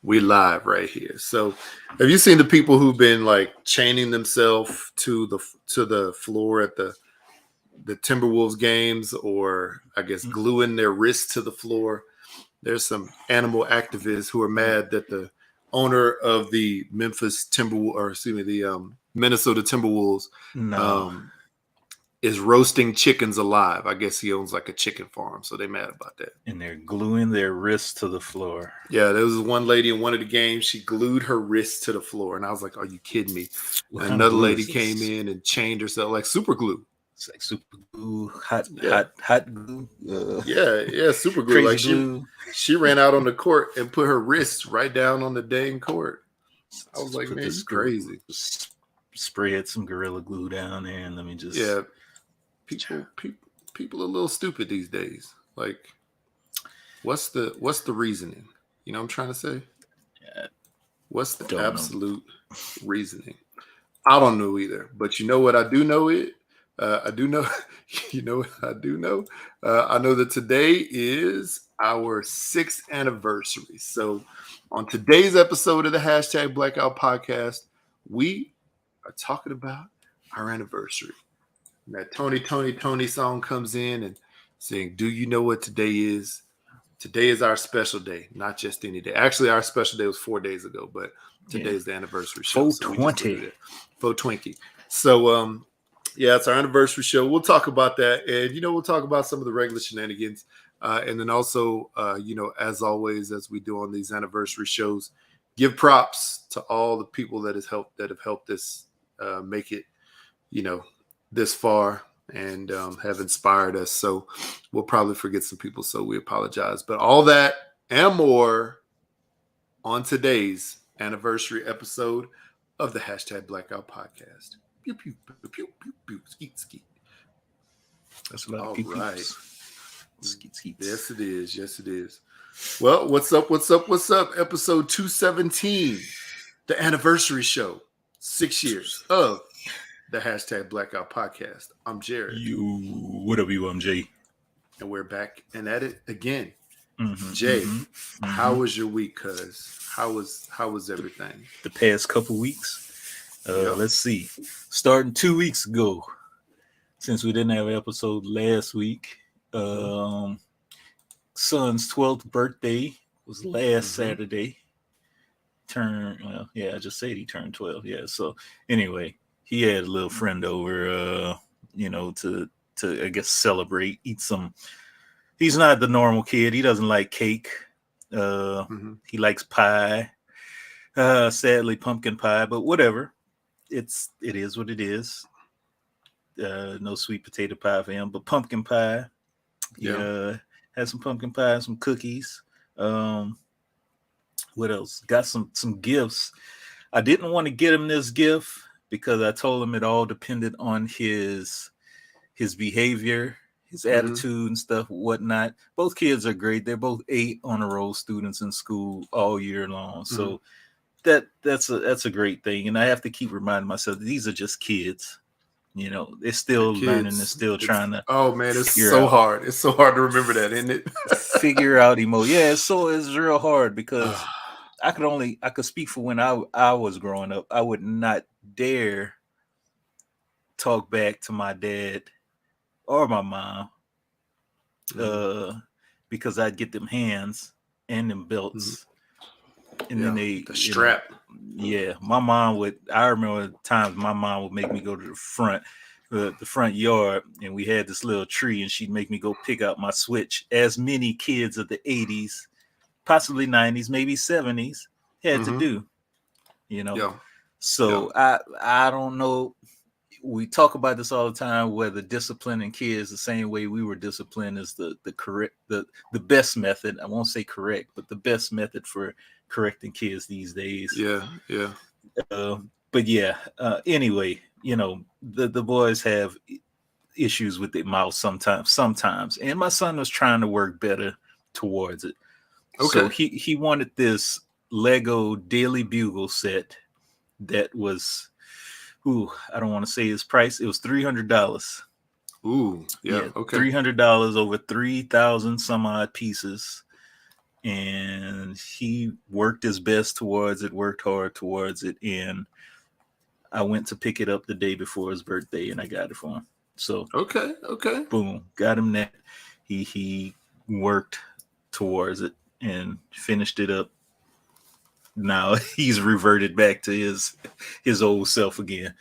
We live right here. So, have you seen the people who've been like chaining themselves to the floor at the Timberwolves games, or I guess gluing their wrists to the floor? There's some animal activists who are mad that the owner of the Minnesota Timberwolves, No. um, is roasting chickens alive. I guess he owns like a chicken farm, so they mad about that. And they're gluing their wrists to the floor. Yeah, there was one lady in one of the games. She glued her wrist to the floor, and I was like, "Are you kidding me?" What And kind of another glue lady is this? came in and chained herself like super glue. It's like super glue, hot Yeah, glue, yeah, super glue. crazy Like glue. she ran out on the court and put her wrist right down on the dang court. I was Just like, put "Man, the you screw, crazy?" spread some Gorilla Glue down there, and let me just. Yeah, people are a little stupid these days. Like, what's the reasoning? You know what I'm trying to say? Yeah, What's the don't know. absolute reasoning? I don't know either. But you know what I do know I do know. You know what I do know? I know that today is our 6th anniversary. So on today's episode of the hashtag Blackout podcast, we are talking about our anniversary. And that Tony song comes in and saying, "Do you know what today is? Today is our special day, not just any day. Actually, our special day was 4 days ago, but today is the anniversary show. So we just look at 420. it. 420. So yeah, it's our anniversary show. We'll talk about that. And we'll talk about some of the regular shenanigans. And then also, as always, as we do on these anniversary shows, give props to all the people that have helped us make it, this far and have inspired us. So we'll probably forget some people, so we apologize. But all that and more on today's anniversary episode of the hashtag Blackout podcast. Pew, pew, pew, pew, pew, pew, skeet, skeet. That's a lot All of people. right. Skeet, skeet. Yes, it is. Yes, it is. Well, what's up? What's up? What's up? Episode 217, the anniversary show. 6 years of the hashtag Blackout podcast. I'm Jared. What up, UMJ? And we're back and at it again. Mm-hmm, Jay, mm-hmm. How was your week, cuz? How was everything? The past couple weeks. Yep. Let's see. Starting 2 weeks ago, since we didn't have an episode last week. Son's 12th birthday was last Saturday. I just said he turned 12. Yeah. So anyway, he had a little friend over, to I guess celebrate, eat some. He's not the normal kid. He doesn't like cake. He likes pie. Sadly, pumpkin pie, but whatever. It is what it is. No sweet potato pie for him, but pumpkin pie. Yeah. Had some pumpkin pie, some cookies. What else? Got some gifts. I didn't want to get him this gift because I told him it all depended on his behavior, his attitude and stuff, whatnot. Both kids are great. They're both 8 on a roll students in school all year long. So that's a great thing. And I have to keep reminding myself that these are just kids. They're still learning. They're still trying to. Oh man, it's so hard. It's so hard to remember that, isn't it? Figure out emotion. Yeah, it's real hard because I could speak for when I was growing up. I would not dare talk back to my dad or my mom because I'd get them hands and them belts. And then the strap. My mom would. I remember times my mom would make me go to the front yard, and we had this little tree, and she'd make me go pick out my switch, as many kids of the 80s, possibly 90s, maybe 70s had to do. So I don't know. We talk about this all the time, whether disciplining kids the same way we were disciplined is the correct, the best method. I won't say correct, but the best method for correcting kids these days. Yeah. But yeah, anyway, the boys have issues with their mouth sometimes. And my son was trying to work better towards it. Okay. So he wanted this Lego Daily Bugle set that was, I don't want to say his price. It was $300. Ooh, yeah, okay. $300 over 3,000 some odd pieces. and he worked his best towards it, worked hard towards it, and I went to pick it up the day before his birthday, and I got it for him. So Okay. boom, got him that. He worked towards it and finished it up. Now he's reverted back to his old self again.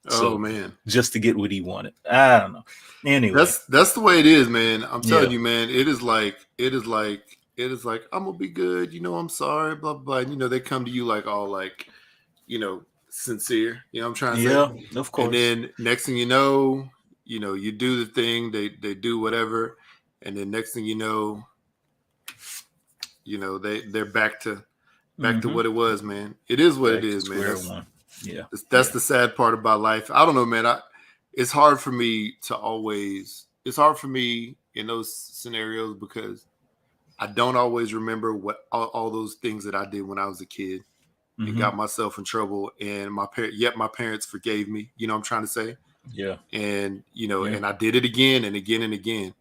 So, Oh man, just to get what he wanted. I don't know. Anyway, that's the way it is, man. I'm telling Yeah. you, man. It is like I'm gonna be good. I'm sorry, blah blah. And, they come to you like all like, sincere. You know what I'm trying to yeah, say. of And course. then next thing you know, you do the thing. They do whatever, and then next thing you know, they're back to what it was, man. It is what Back it to is, man. square one. Yeah. That's the sad part about life. I don't know, man. It's hard for me it's hard for me in those scenarios because I don't always remember what all those things that I did when I was a kid and got myself in trouble. And yet my parents forgave me. You know what I'm trying to say? Yeah. And, Yeah. and I did it again and again and again,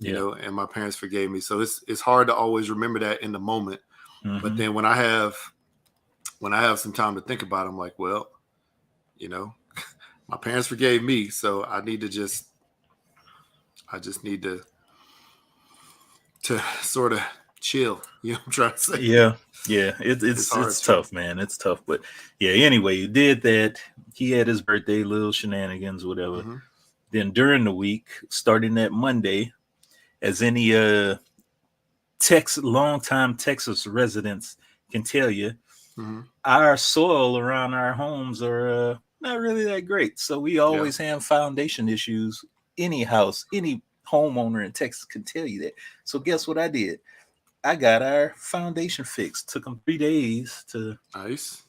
and my parents forgave me. So it's hard to always remember that in the moment. But then when I have some time to think about it, I'm like, well, my parents forgave me, so I just need to sort of chill. You know what I'm trying to say? Yeah. It's tough, man. It's tough, but yeah. Anyway, he did that. He had his birthday, little shenanigans, whatever. Mm-hmm. Then during the week, starting that Monday, as any longtime Texas residents can tell you, our soil around our homes are not really that great. So we always have foundation issues. Any house, any homeowner in Texas can tell you that. So guess what I did? I got our foundation fixed. Took them 3 days to Nice.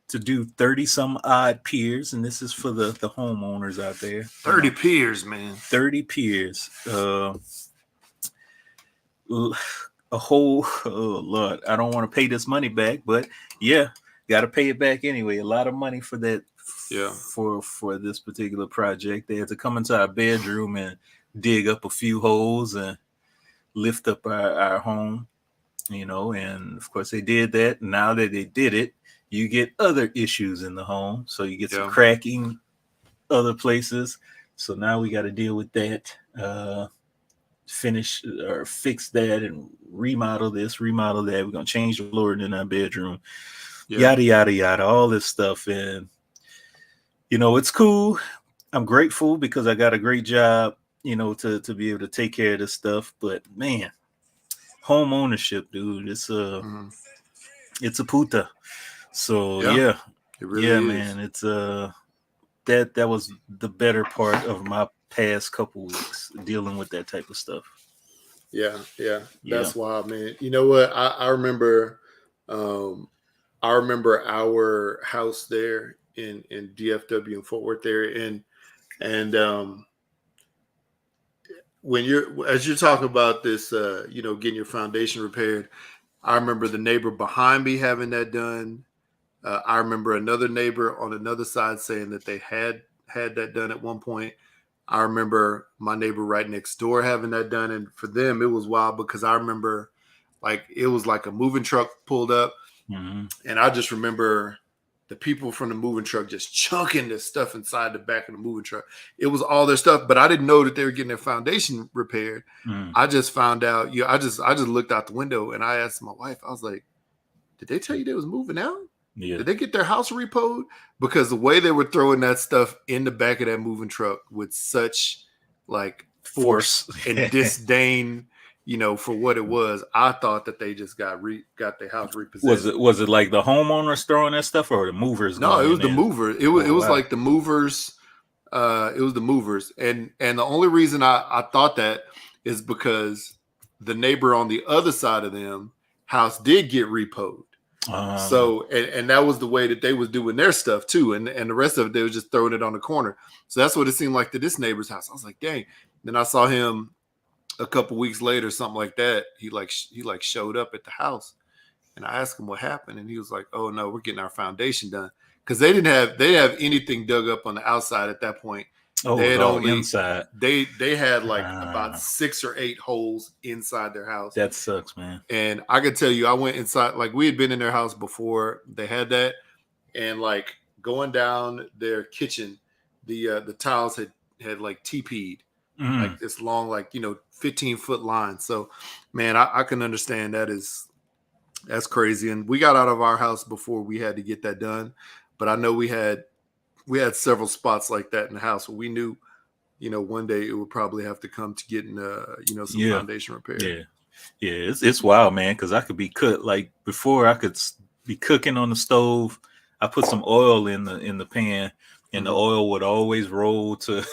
to do 30 some odd piers, and this is for the homeowners out there. 30 piers, man. 30 piers. A whole Lord, I don't want to pay this money back, but yeah, got to pay it back anyway. A lot of money for that. Yeah. For this particular project, they had to come into our bedroom and dig up a few holes and lift up our home, and of course they did that. Now that they did it, you get other issues in the home, so you get some cracking other places. So now we got to deal with that. Finish or fix that and remodel this, remodel that. We're gonna change the flooring in our bedroom, yada yada yada, all this stuff. And it's cool. I'm grateful because I got a great job, to be able to take care of this stuff. But man, home ownership, dude, it's a puta. So it really is. Man, it's that was the better part of my past couple weeks dealing with that type of stuff. Yeah. That's wild, man. You know what? I remember our house there in DFW in Fort Worth there, and when you're talking about this, getting your foundation repaired, I remember the neighbor behind me having that done. I remember another neighbor on another side saying that they had that done at one point. I remember my neighbor right next door having that done. And for them, it was wild because I remember it was like a moving truck pulled up. And I just remember the people from the moving truck just chunking this stuff inside the back of the moving truck. It was all their stuff, but I didn't know that they were getting their foundation repaired. I just found out, I just looked out the window and I asked my wife, I was like, did they tell you they was moving out? Yeah. Did they get their house repoed? Because the way they were throwing that stuff in the back of that moving truck with such force and disdain, for what it was, I thought that they just got their house repossessed. Was it like the homeowners throwing that stuff or the movers? No, it was the mover. It was like the movers. It was the movers, and the only reason I thought that is because the neighbor on the other side of them house did get repoed. So and that was the way that they was doing their stuff too, and the rest of it they was just throwing it on the corner. So that's what it seemed like to this neighbor's house. I was like, dang. Then I saw him a couple weeks later, something like that. He showed up at the house, and I asked him what happened, and he was like, "Oh no, we're getting our foundation done," because they didn't have anything dug up on the outside at that point. Oh, the all inside. They had like about Ah, 6 or 8 holes inside their house. that sucks, man. And I could tell you, I went inside, like we had been in their house before they had that, and like going down their kitchen, the tiles had like TP'd, Mm, like this long, like 15-foot line. So, man, I can understand that's crazy. And we got out of our house before we had to get that done, but I know we had several spots like that in the house where we knew, one day it would probably have to come to getting some yeah, foundation repair. yeah, yeah. It's wild, man. Because I could be cooked like before. I could be cooking on the stove. I put some oil in the pan, and the oil would always roll to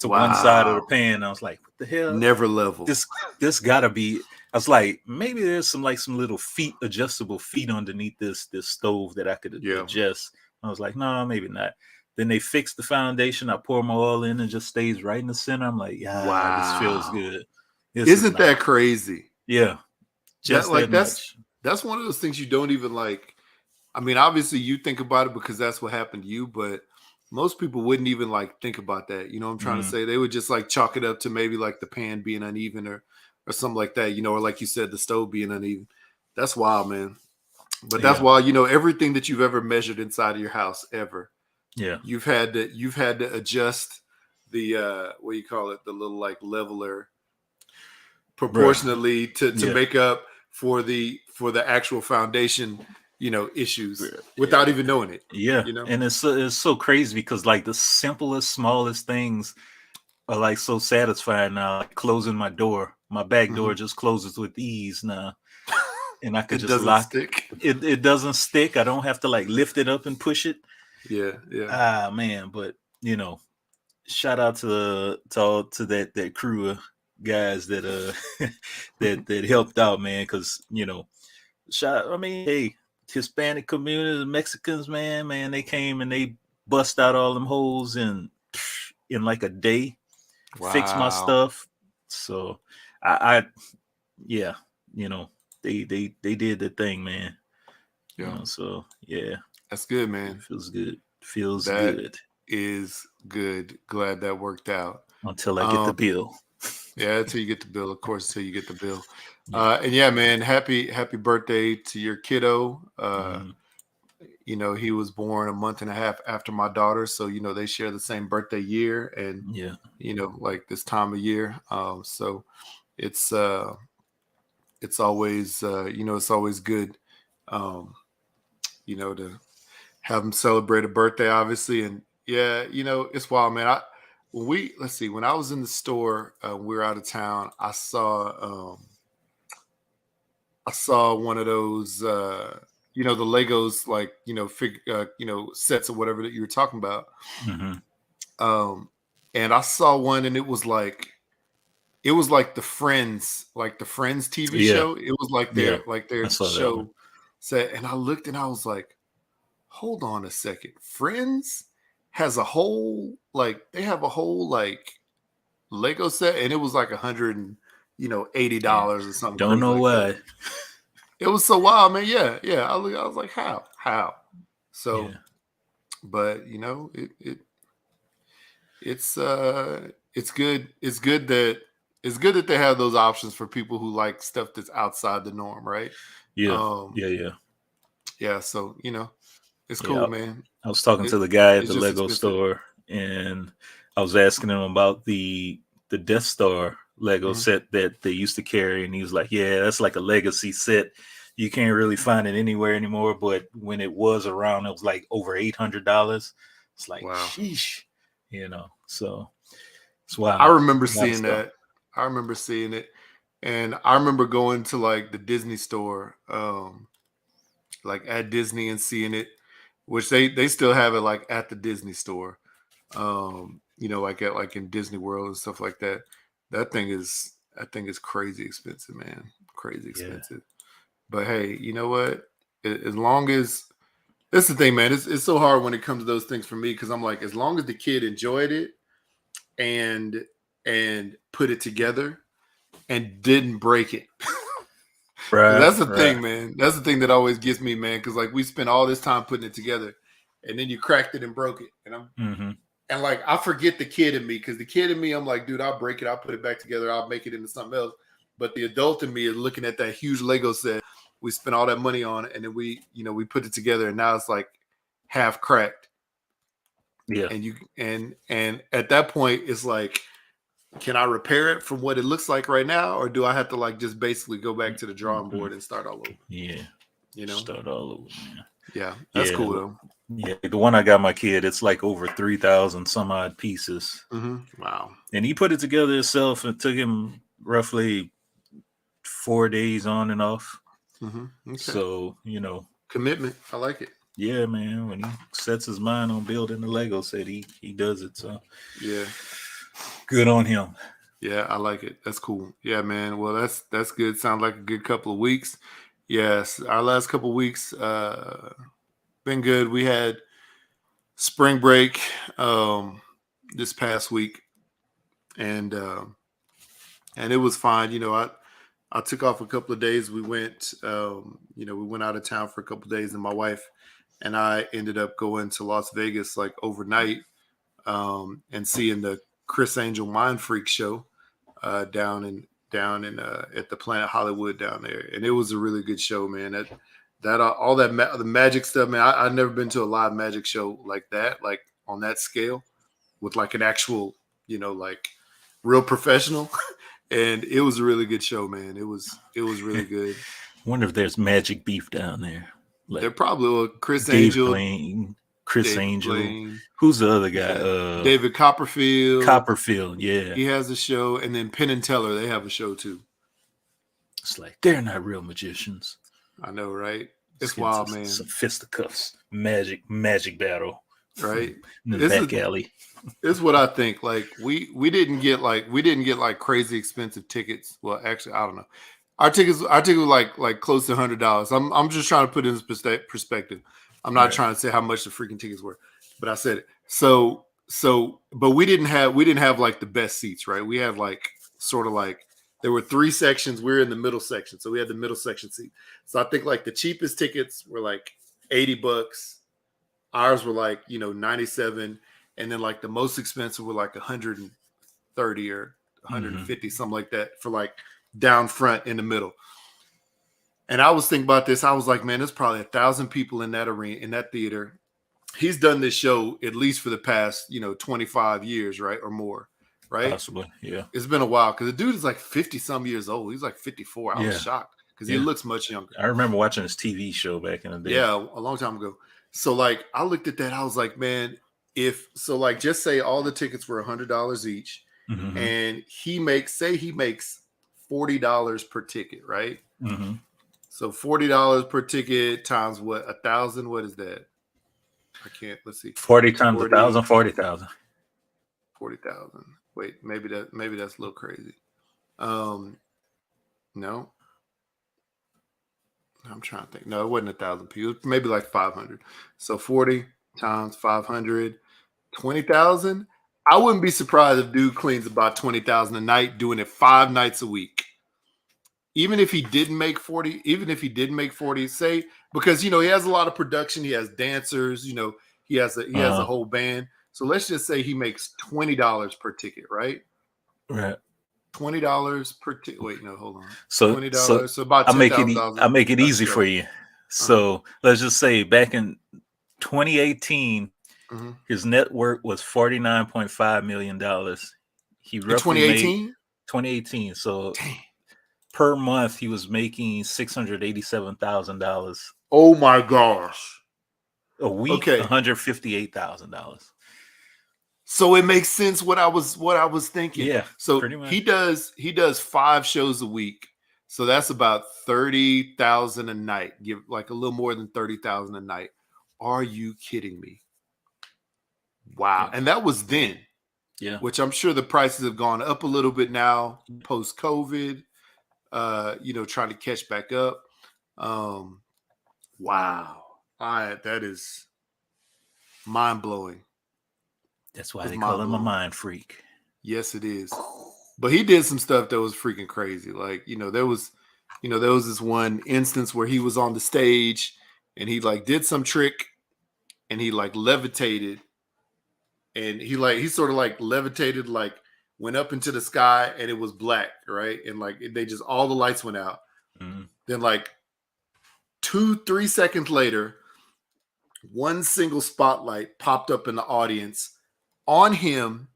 one side of the Wow. pan. I was like, what the hell? Never level. This gotta be. I was like, maybe there's some little adjustable feet underneath this stove that I could adjust. I was like, no, maybe not. Then they fixed the foundation. I pour my oil in and it just stays right in the center. I'm like, yeah, Wow. this feels good. Isn't that crazy? Yeah. Just that much. That's one of those things you don't even like. I mean, obviously you think about it because that's what happened to you, but most people wouldn't even like think about that. You know what I'm trying to say? They would just like chalk it up to maybe like the pan being uneven or something like that, or like you said, the stove being uneven. That's wild, man. But that's wild. Everything that you've ever measured inside of your house ever. Yeah. You've had to adjust the what do you call it? The little like leveler proportionately to make up for the actual foundation, issues without even knowing it. Yeah. And it's so crazy because like the simplest, smallest things are like so satisfying now. Like closing my door. My back door just closes with ease now. And I could just lock it. It doesn't stick. I don't have to like lift it up and push it. Yeah. Ah, man, but shout out to that crew of guys that that helped out, man, because hey, Hispanic community, the Mexicans, man, they came and they bust out all them holes in like a day, fixed my stuff. So I they did the thing, man. Yeah. So yeah. That's good, man. It feels good. Good. Is good. Glad that worked out. Until I get the bill. Yeah, until you get the bill, of course, until you get the bill. And yeah, man, happy birthday to your kiddo. He was born a month and a half after my daughter. So, they share the same birthday year and, like this time of year. So it's always, it's always good, to have him celebrate a birthday, obviously. And yeah, it's wild, man. When I was in the store, we were out of town. I saw one of those, the Legos, like, sets or whatever that you were talking about. And I saw one and it was like the Friends TV show. It was like their show set. And I looked and I was like, hold on a second. Friends has a whole, like, they have a whole like Lego set, and it was like $180 or something. Don't know why. That. It was so wild, man. Yeah. I was like, how? So, but it's good. It's good that they have those options for people who like stuff that's outside the norm, right? Yeah. So it's cool, man. I was talking to the guy at the Lego store, and I was asking him about the Death Star Lego set that they used to carry, and he was like, "Yeah, that's like a legacy set. You can't really find it anywhere anymore. But when it was around, it was like over $800. It's like, wow. Sheesh, So it's wild. I remember seeing that. I remember seeing it, and I remember going to like the Disney store, like at Disney, and seeing it. Which they still have it like at the Disney store, like in Disney World and stuff like that. That thing is crazy expensive, man. Crazy expensive. But hey, you know what? As long as that's the thing, man. It's so hard when it comes to those things for me because I'm like, as long as the kid enjoyed it and put it together and didn't break it. Right, that's the thing, man. That's the thing that always gets me, man. Because like we spent all this time putting it together, and then you cracked it and broke it, and And like, I forget the kid in me, because the kid in me, I'm like, dude, I'll break it, I'll put it back together, I'll make it into something else. But the adult in me is looking at that huge Lego set we spent all that money on, and then we put it together, and now it's like half cracked. Yeah. And and at that point, it's like, can I repair it from what it looks like right now, or do I have to like just basically go back to the drawing board and start all over? Yeah. Start all over, man. Yeah, that's cool though. Yeah, the one I got my kid, it's like over 3,000 some odd pieces. Wow. And he put it together himself. It took him roughly 4 days on and off. Okay. So, commitment. I like it. Yeah, man. When he sets his mind on building the Lego set, he does it. So yeah, good on him. Yeah, I like it. That's cool. Yeah, man. Well, that's good. Sounds like a good couple of weeks. Yes, our last couple of weeks been good. We had spring break this past week, and it was fine. I took off a couple of days. We went we went out of town for a couple of days, and my wife and I ended up going to Las Vegas like overnight and seeing the Chris Angel Mind Freak show down in at the Planet Hollywood down there, and it was a really good show, man. All that the magic stuff, man. I've never been to a live magic show like that, like on that scale, with like an actual, like real professional. And it was a really good show, man. It was really good. Wonder if there's magic beef down there. Like there probably will. Chris Dave Angel, Blaine, Chris Dave Angel. Blaine. Who's the other guy? David Copperfield. Yeah. He has a show, and then Penn and Teller, they have a show too. It's like they're not real magicians. I know, right? It's wild, man. Some fisticuffs, magic battle, right? In the back alley. This is what I think. Like we didn't get like crazy expensive tickets. Well, actually, I don't know. Our tickets were like close to $100. I'm just trying to put it in perspective. I'm not trying to say how much the freaking tickets were, but I said it. So, but we didn't have like the best seats, right? We had like sort of like there were 3 sections. We were in the middle section, so we had the middle section seat. So I think like the cheapest tickets were like $80. Ours were like 97. And then like the most expensive were like 130 or 150, something like that, for like down front in the middle. And I was thinking about this. I was like, man, there's probably 1,000 people in that arena, in that theater. He's done this show at least for the past, 25 years, right? Or more, right? Possibly, yeah. It's been a while because the dude is like 50 some years old. He's like 54. I was shocked because he looks much younger. I remember watching his TV show back in the day. Yeah, a long time ago. So like I looked at that. I was like, man, just say all the tickets were $100 each, and he makes $40 per ticket, right? So $40 per ticket times what? 1,000? What is that? I can't. Let's see. 40 times 1,000, 40,000. 40,000. Wait, maybe that's a little crazy. No. I'm trying to think. No, it wasn't 1,000 people. Maybe like 500. So 40 times 500, 20,000. I wouldn't be surprised if dude cleans about 20,000 a night, doing it 5 nights a week. Even if he didn't make 40, say, because he has a lot of production, he has dancers, he has a whole band. So let's just say he makes $20 per ticket, right? Right. $20 per ticket. Wait, no, hold on. So $20. So about $10,000. I'll make it easy for you. So let's just say back in 2018, his net worth was $49.5 million. He roughly 2018. So per month he was making $687,000. Oh my gosh! A week, $158,000. So it makes sense what I was thinking. Yeah. So he does 5 shows a week. So that's about 30,000 a night. Give like a little more than 30,000 a night. Are you kidding me? Wow. Yeah. And that was then. Yeah. Which I'm sure the prices have gone up a little bit now post COVID. Trying to catch back up. Wow. That is mind blowing. That's why they call him a mind freak. Yes, it is. But he did some stuff that was freaking crazy. Like, there was this one instance where he was on the stage and he like did some trick and he like levitated and he sort of like levitated, like went up into the sky, and it was black, right? And like they just all the lights went out. Mhm. Then like 2-3 seconds later, one single spotlight popped up in the audience on him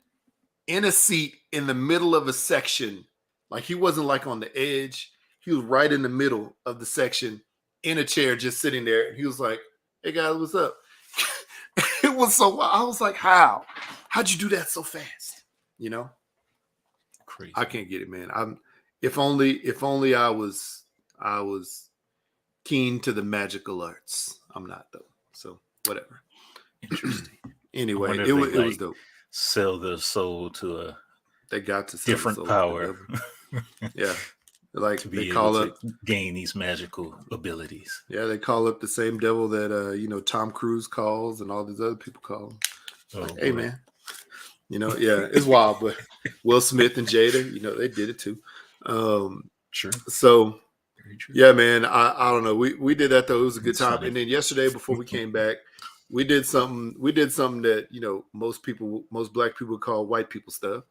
in a seat in the middle of a section. Like he wasn't like on the edge. He was right in the middle of the section in a chair, just sitting there. And he was like, "Hey guys, what's up?" It was so wild. I was like, how'd you do that so fast? You know, Crazy. I can't get it, man. If only I was keen to the magical arts. I'm not though. So whatever. Interesting. Anyway, wonder if it they, was like, dope. Sell their soul to a They got to sell the different soul to the power devil. Yeah. Like to they be able call to up, gain these magical abilities. yeah, they call up the same devil that Tom Cruise calls and all these other people call him. Oh, Like, hey boy. man, yeah, it's wild, but Will Smith and Jada, they did it too. True. So Very true. yeah, man, I don't know. We did that though. It was a good It's time. funny. And then yesterday, before we came back, we did something that most black people call white people stuff.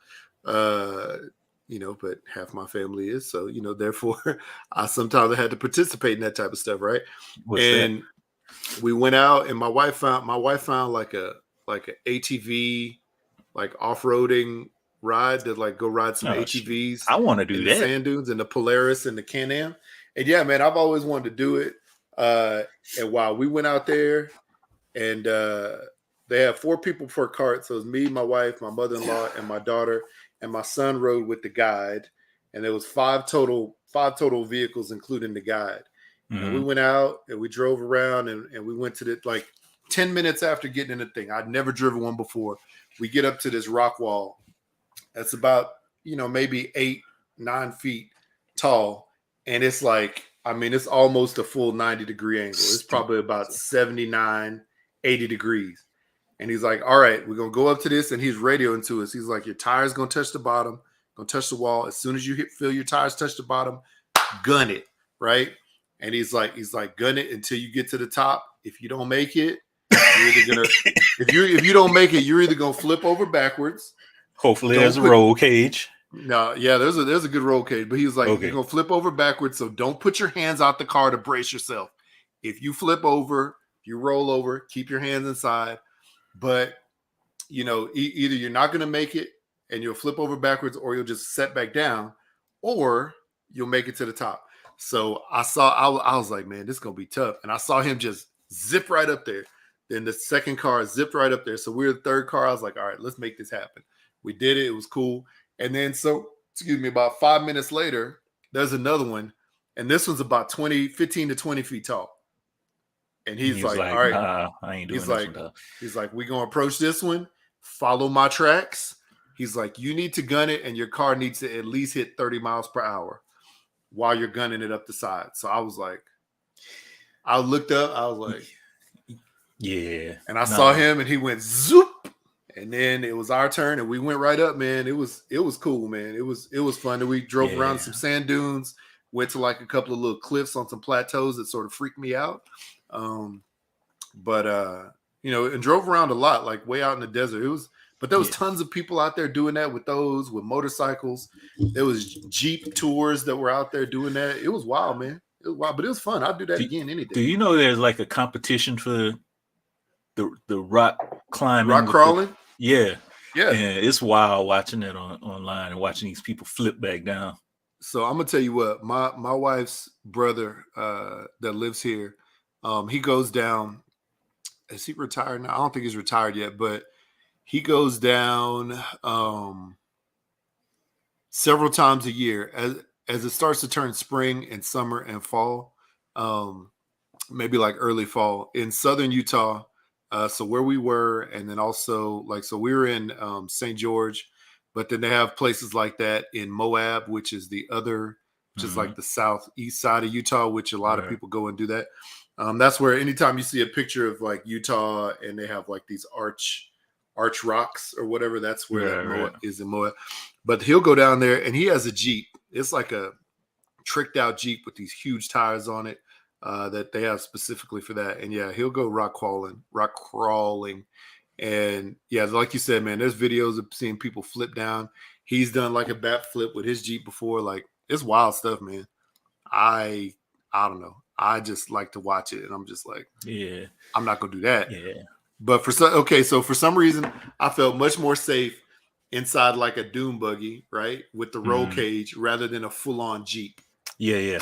But half my family is, so therefore I sometimes had to participate in that type of stuff, right? What's And we went out, and my wife found like a ATV, like off-roading ride to like go ride some that? Oh, shoot. ATVs I want to in do the that. sand dunes and the Polaris and the Can-Am. And yeah, man, I've always wanted to do it. And while we went out there, and they have 4 people per cart, so it was me, my wife, my mother-in-law, and my daughter, and my son rode with the guide. And there was 5 total vehicles, including the guide. And we Mhm. went out and we drove around, and we went to the, like 10 minutes after getting in the thing. I'd never driven one before. We get up to this rock wall that's about, maybe 8-9 feet tall. And it's like, it's almost a full 90-degree angle. It's probably about 79, 80 degrees. And he's like, all right, we're going to go up to this. And he's radioing to us. He's like, your tire's going to touch the bottom, going to touch the wall. As soon as you feel your tires touch the bottom, gun it, right? And he's like, gun it until you get to the top. If you don't make it, you're either gonna if you don't make it, you're either gonna flip over backwards. Hopefully, there's a roll cage. No, yeah, there's a good roll cage, but he was like, Okay. you're gonna flip over backwards, so don't put your hands out the car to brace yourself. If you flip over, you roll over, keep your hands inside. But either you're not gonna make it and you'll flip over backwards, or you'll just set back down, or you'll make it to the top. So I was like, man, this is gonna be tough. And I saw him just zip right up there. Then the second car zipped right up there. So we were the third car. I was like, all right, let's make this happen. We did it. It was cool. And then about 5 minutes later, there's another one. And this one's about 15 to 20 feet tall. And he's like, all right, nah, I ain't doing this one. He's like, we're gonna approach this one, follow my tracks. He's like, you need to gun it, and your car needs to at least hit 30 miles per hour while you're gunning it up the side. So I was like, I looked up, I was like, yeah. And I saw him, and he went zoop. And then it was our turn, and we went right up, man. It was cool, man. It was fun. And we drove around some sand dunes, went to like a couple of little cliffs on some plateaus that sort of freaked me out. And drove around a lot, like way out in the desert. There was tons of people out there doing that with motorcycles. There was Jeep tours that were out there doing that. It was wild, man. It was wild, but it was fun. I'd do that again any day. Do you know there's like a competition for the rock climbing? Rock crawling? Yeah. And it's wild watching it online and watching these people flip back down. So I'm gonna tell you what, my wife's brother that lives here, he goes down. Is he retired now? I don't think he's retired yet, but he goes down several times a year as it starts to turn spring and summer and fall, maybe like early fall in southern Utah. So where we were, and then also so we were in St. George, but then they have places like that in Moab, which is the other, which is like the southeast side of Utah, which a lot of people go and do that. That's where anytime you see a picture of like Utah and they have like these arch rocks or whatever, that's where Moab is in Moab. But he'll go down there, and he has a Jeep. It's like a tricked out Jeep with these huge tires on it that they have specifically for that. And yeah, he'll go rock crawling, And yeah, like you said, man, there's videos of seeing people flip down. He's done like a bat flip with his Jeep before. Like, it's wild stuff, man. I don't know. I just like to watch it, and I'm just like, Yeah. I'm not gonna do that. Yeah. But so for some reason, I felt much more safe inside like a dune buggy, right, with the roll cage rather than a full on Jeep. Yeah. Yeah.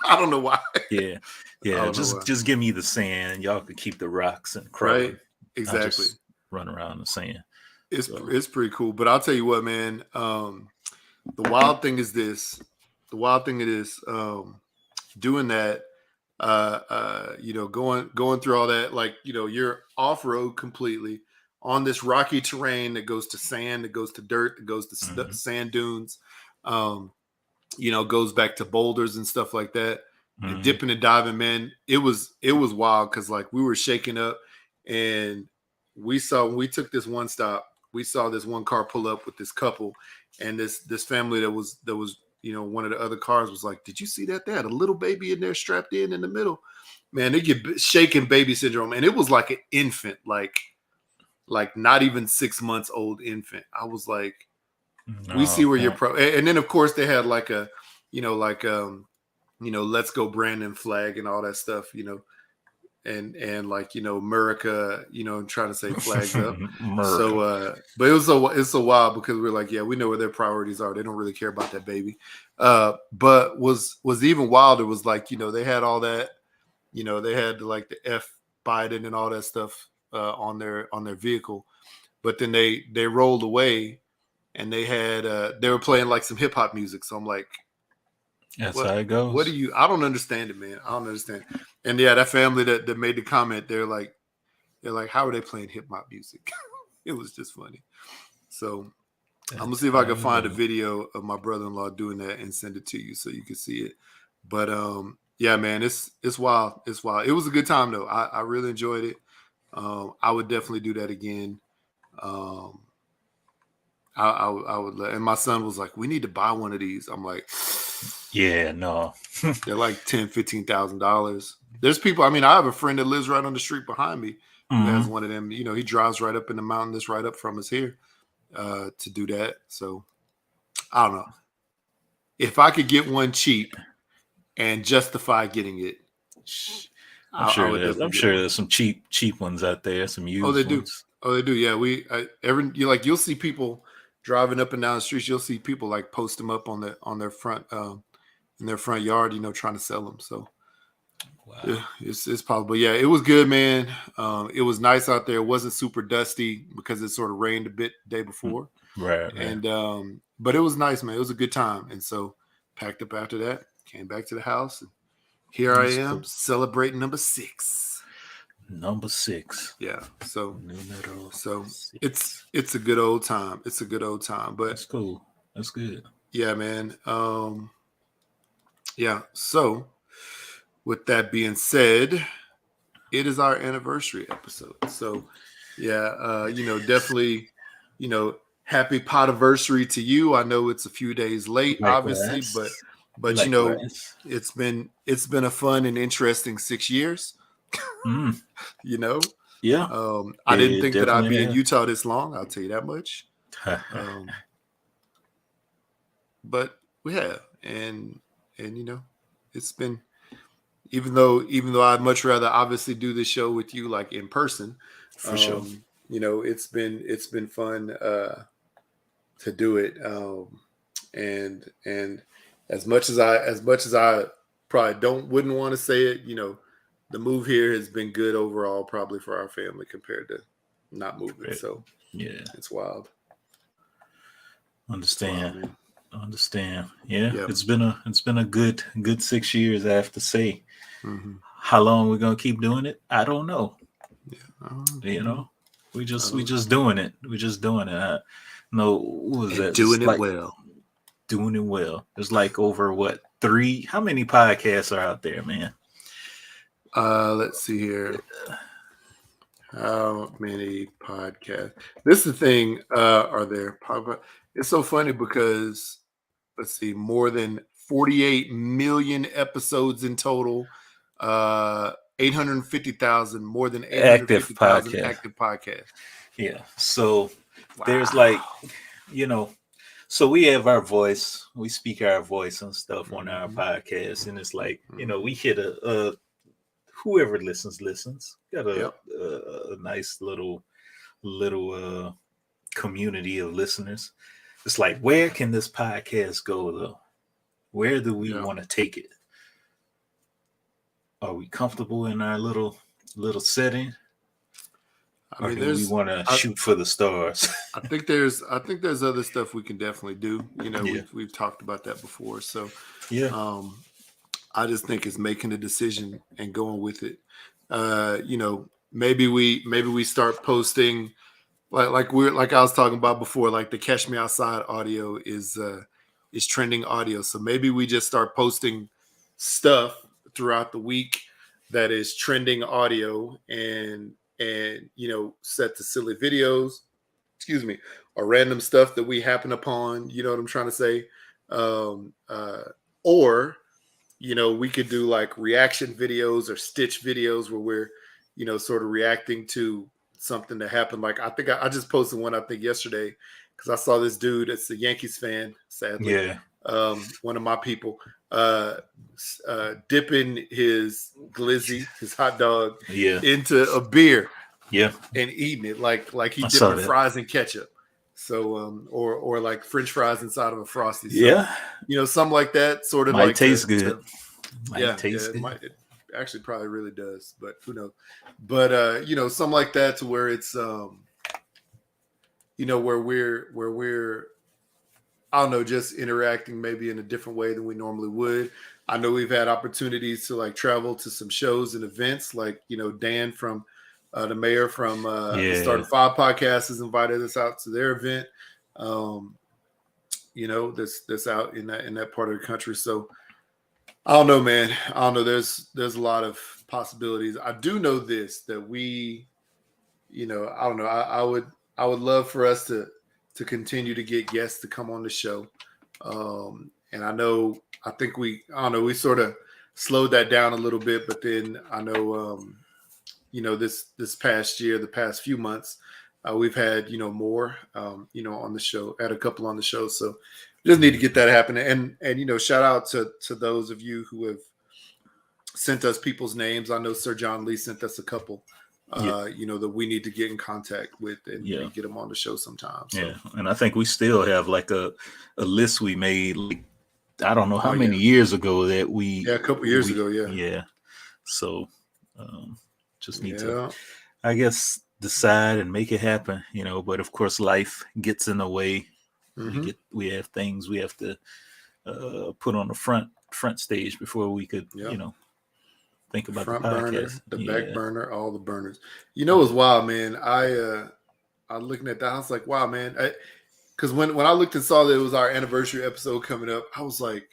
I don't know why. Yeah. Yeah. Just give me the sand. Y'all could keep the rocks and crawling. Right. Exactly. Run around in the sand. It's pretty cool. But I'll tell you what, man. The wild thing is this. The wild thing it is doing that. Going through all that, like, you're off road completely on this rocky terrain that goes to sand, that goes to dirt, that goes to sand dunes, goes back to boulders and stuff like that. And dipping and diving, man, it was wild because like we were shaking up, and when we took this one stop, we saw this one car pull up with this couple, and this family that was one of the other cars was like, did you see that? They had a little baby in there strapped in the middle. Man, they get shaken baby syndrome. And it was like an infant, like not even 6 months old infant. I was like, we see where you're and then of course they had like a, let's go Brandon flag and all that stuff, and like, America, trying to say flags up. So but it's so wild because we're like, yeah, we know where their priorities are. They don't really care about that baby. But was even wilder was like, they had all that, they had like the F Biden and all that stuff on their vehicle, but then they rolled away and they had they were playing like some hip hop music. So I'm like, that's how it goes. What do you? I don't understand it, man. I don't understand. And yeah, that family that made the comment, they're like, how are they playing hip hop music? It was just funny. So I'm gonna see if I can find a video of my brother-in-law doing that and send it to you so you can see it. But yeah, man, it's wild. It's wild. It was a good time though. I really enjoyed it. I would definitely do that again. I would, and my son was like, we need to buy one of these. I'm like, yeah, no. They're like $10,000-$15,000. There's people, I mean, I have a friend that lives right on the street behind me who has one of them. He drives right up in the mountain that's right up from us here to do that. So I don't know. If I could get one cheap and justify getting it, I'm sure there's some cheap ones out there, some used ones. Oh, they do. Yeah, you'll see people driving up and down the streets. You'll see people like post them up on their front in their front yard, trying to sell them. So wow. Yeah, it's probably, yeah, it was good, man. It was nice out there. It wasn't super dusty because it sort of rained a bit the day before. Right. And but it was nice, man. It was a good time. And so packed up after that, came back to the house, and here I am celebrating number 6. Number 6. Yeah. So it's a good old time. It's a good old time. But that's cool. That's good. Yeah, man. Yeah. So with that being said, it is our anniversary episode. So yeah, definitely, happy podiversary to you. I know it's a few days late, obviously, but it's been a fun and interesting 6 years. Yeah. I didn't think that I'd be in Utah this long. I'll tell you that much. But we have, and it's been, even though I'd much rather obviously do this show with you like in person, for sure. It's been fun to do it, and as much as I probably wouldn't want to say it, the move here has been good overall, probably for our family compared to not moving. So yeah, it's wild. Understand. Yeah, yep. It's been a good 6 years, I have to say. Mm-hmm. How long we're gonna keep doing it, I don't know. Yeah, we just doing it. We're just doing it. No, what was that? Doing it well. Doing it well. There's like over what 3? How many podcasts are out there, man? Let's see here. How many podcasts? This is the thing. Are there? It's so funny because let's see, more than 48 million episodes in total. 850,000, more than 850,000 active podcasts. Yeah. So there's Wow. like, you know, so we have our voice, we speak our voice and stuff on our Mhm, podcast, and it's like, we mhm. hit a whoever listens. Got Yep. a nice little community of listeners. It's like, where can this podcast go though? Where do we Yeah. want to take it? Are we comfortable in our little setting, I or mean, do we there's want to I, shoot for the stars? I think there's other stuff we can definitely do. Yeah, We've talked about that before. So yeah, um I just think it's making a decision and going with it. Maybe we start posting like I was talking about before, like the Catch Me Outside audio is trending audio. So maybe we just start posting stuff throughout the week that is trending audio and set to silly videos, excuse me, or random stuff that we happen upon, you know what I'm trying to say? Um or we could do like reaction videos or stitch videos where we're, sort of reacting to something that happened. Like I think I just posted one, I think yesterday, because I saw this dude, it's a Yankees fan, sadly, yeah, one of my people, uh, dipping his glizzy, his hot dog, yeah, into a beer yeah. and eating it like he I saw dipping that. fries in ketchup. So or like French fries inside of a frosty. So Yeah, something like that, sort of might like taste good. to Might yeah, taste it good. might. It actually probably really does, but who knows? But something like that to where it's where we're I don't know, just interacting maybe in a different way than we normally would. I know we've had opportunities to like travel to some shows and events, like Dan from the mayor from the Yeah, Starting Five podcast has invited us out to their event. That's out in that part of the country. So I don't know, man. I don't know. There's a lot of possibilities. I do know this that I don't know. I would love for us to continue to get guests to come on the show. And I think I don't know, we sort of slowed that down a little bit, but then I know this past year, the past few months, we've had more on the show, had a couple on the show. So just need to get that happening. And shout out to those of you who have sent us people's names. I know Sir John Lee sent us a couple, yeah, that we need to get in contact with yeah, and get them on the show sometime. yeah. So, And I think we still have like a list we made. Like, I don't know how oh many yeah, years ago that we yeah, a couple years we ago, yeah, yeah. So um, just need to, yeah, I guess, decide and make it happen. But of course, life gets in the way. mm-hmm. We have things we have to put on the front stage before we could Yep. think about the Front burner, podcast. the back Yeah, burner, all the burners. It's wild, man. I looking at that, I was like, wow, man. Because when I looked and saw that it was our anniversary episode coming up, I was like,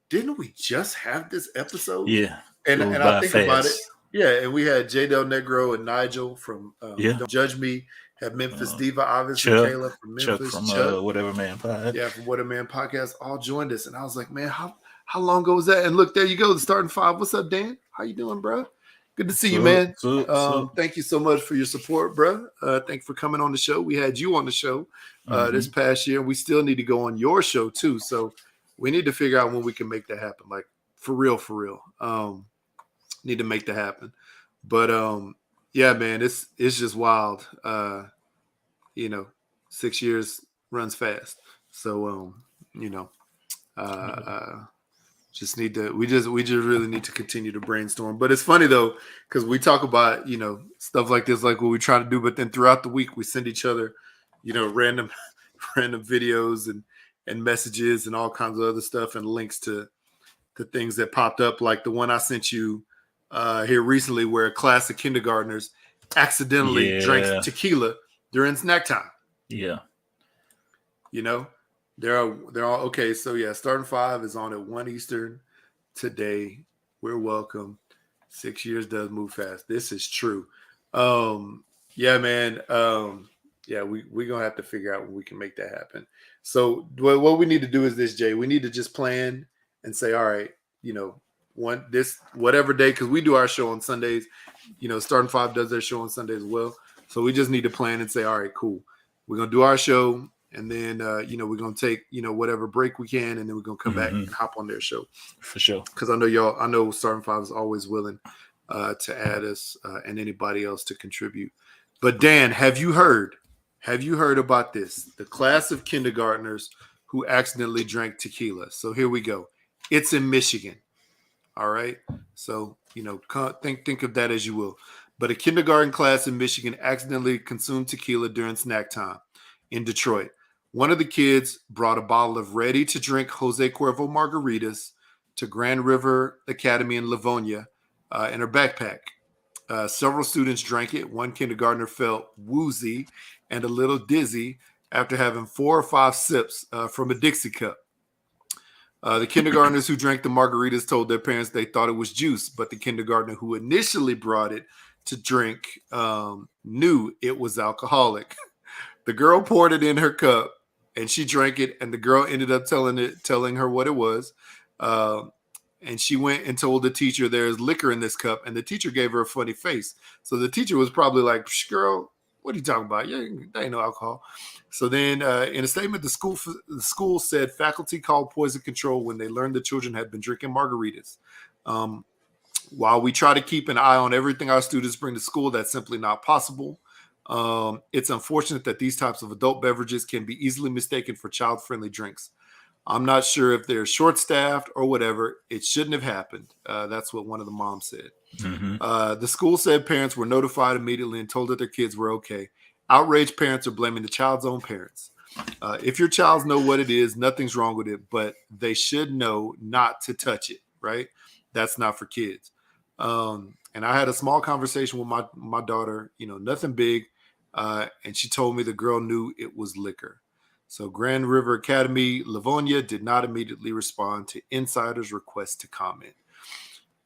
didn't we just have this episode? yeah. And Goes I by think about it, fast. yeah. And we had J Del Negro and Nigel from Yeah. Don't Judge Me. Had Memphis Uh, Diva, obviously Chuck, Kayla from Chuck Memphis, from Chuck, Whatever Man Pod. yeah, from What a Man podcast, all joined us. And I was like, man, how long ago was that? And look, there you go, the starting five. What's up, Dan? How you doing, bro? Good to see you, man. So Thank you so much for your support, bro. Thank you for coming on the show. We had you on the show this past year, and we still need to go on your show too. So we need to figure out when we can make that happen. Like for real. Need to make that happen. But yeah, man, it's just wild. 6 years runs fast. So you know, just need to we just really need to continue to brainstorm. But it's funny though, because we talk about stuff like this, like what we try to do, but then throughout the week we send each other random random videos and messages and all kinds of other stuff and links to things that popped up, like the one I sent you here recently where a class of kindergartners accidentally drank yeah, tequila during snack time. yeah, They're all okay. So yeah, starting five is on at 1 Eastern today. We're welcome. 6 years does move fast. This is true. Yeah, man. Yeah, we're gonna have to figure out when we can make that happen. So what we need to do is this, Jay. We need to just plan and say, all right, whatever day, because we do our show on Sundays. Starting five does their show on Sundays as well. So we just need to plan and say, all right, cool. We're going to do our show. And then, we're going to take, whatever break we can. And then we're going to come back and hop on their show. For sure. Because I know Starting Five is always willing to add us and anybody else to contribute. But Dan, have you heard about this? The class of kindergartners who accidentally drank tequila. So here we go. It's in Michigan. All right. So, think of that as you will. But a kindergarten class in Michigan accidentally consumed tequila during snack time in Detroit. One of the kids brought a bottle of ready-to-drink Jose Cuervo margaritas to Grand River Academy in Livonia in her backpack. Several students drank it. One kindergartner felt woozy and a little dizzy after having 4 or 5 sips from a Dixie cup. The kindergartners who drank the margaritas told their parents they thought it was juice, but the kindergartner who initially brought it to drink knew it was alcoholic. The girl poured it in her cup, and she drank it, and the girl ended up telling her what it was. And she went and told the teacher there's liquor in this cup, and the teacher gave her a funny face. So the teacher was probably like, girl, what are you talking about? Yeah, that ain't no alcohol. So then in a statement, the school said faculty called poison control when they learned the children had been drinking margaritas. While we try to keep an eye on everything our students bring to school, that's simply not possible. It's unfortunate that these types of adult beverages can be easily mistaken for child-friendly drinks. I'm not sure if they're short-staffed or whatever. It shouldn't have happened. That's what one of the moms said. The school said parents were notified immediately and told that their kids were okay. Outraged parents are blaming the child's own parents. If your child know what it is, nothing's wrong with it, but they should know not to touch it, right? That's not for kids. And I had a small conversation with my daughter, nothing big. And she told me the girl knew it was liquor. So Grand River Academy, Livonia did not immediately respond to insiders' request to comment.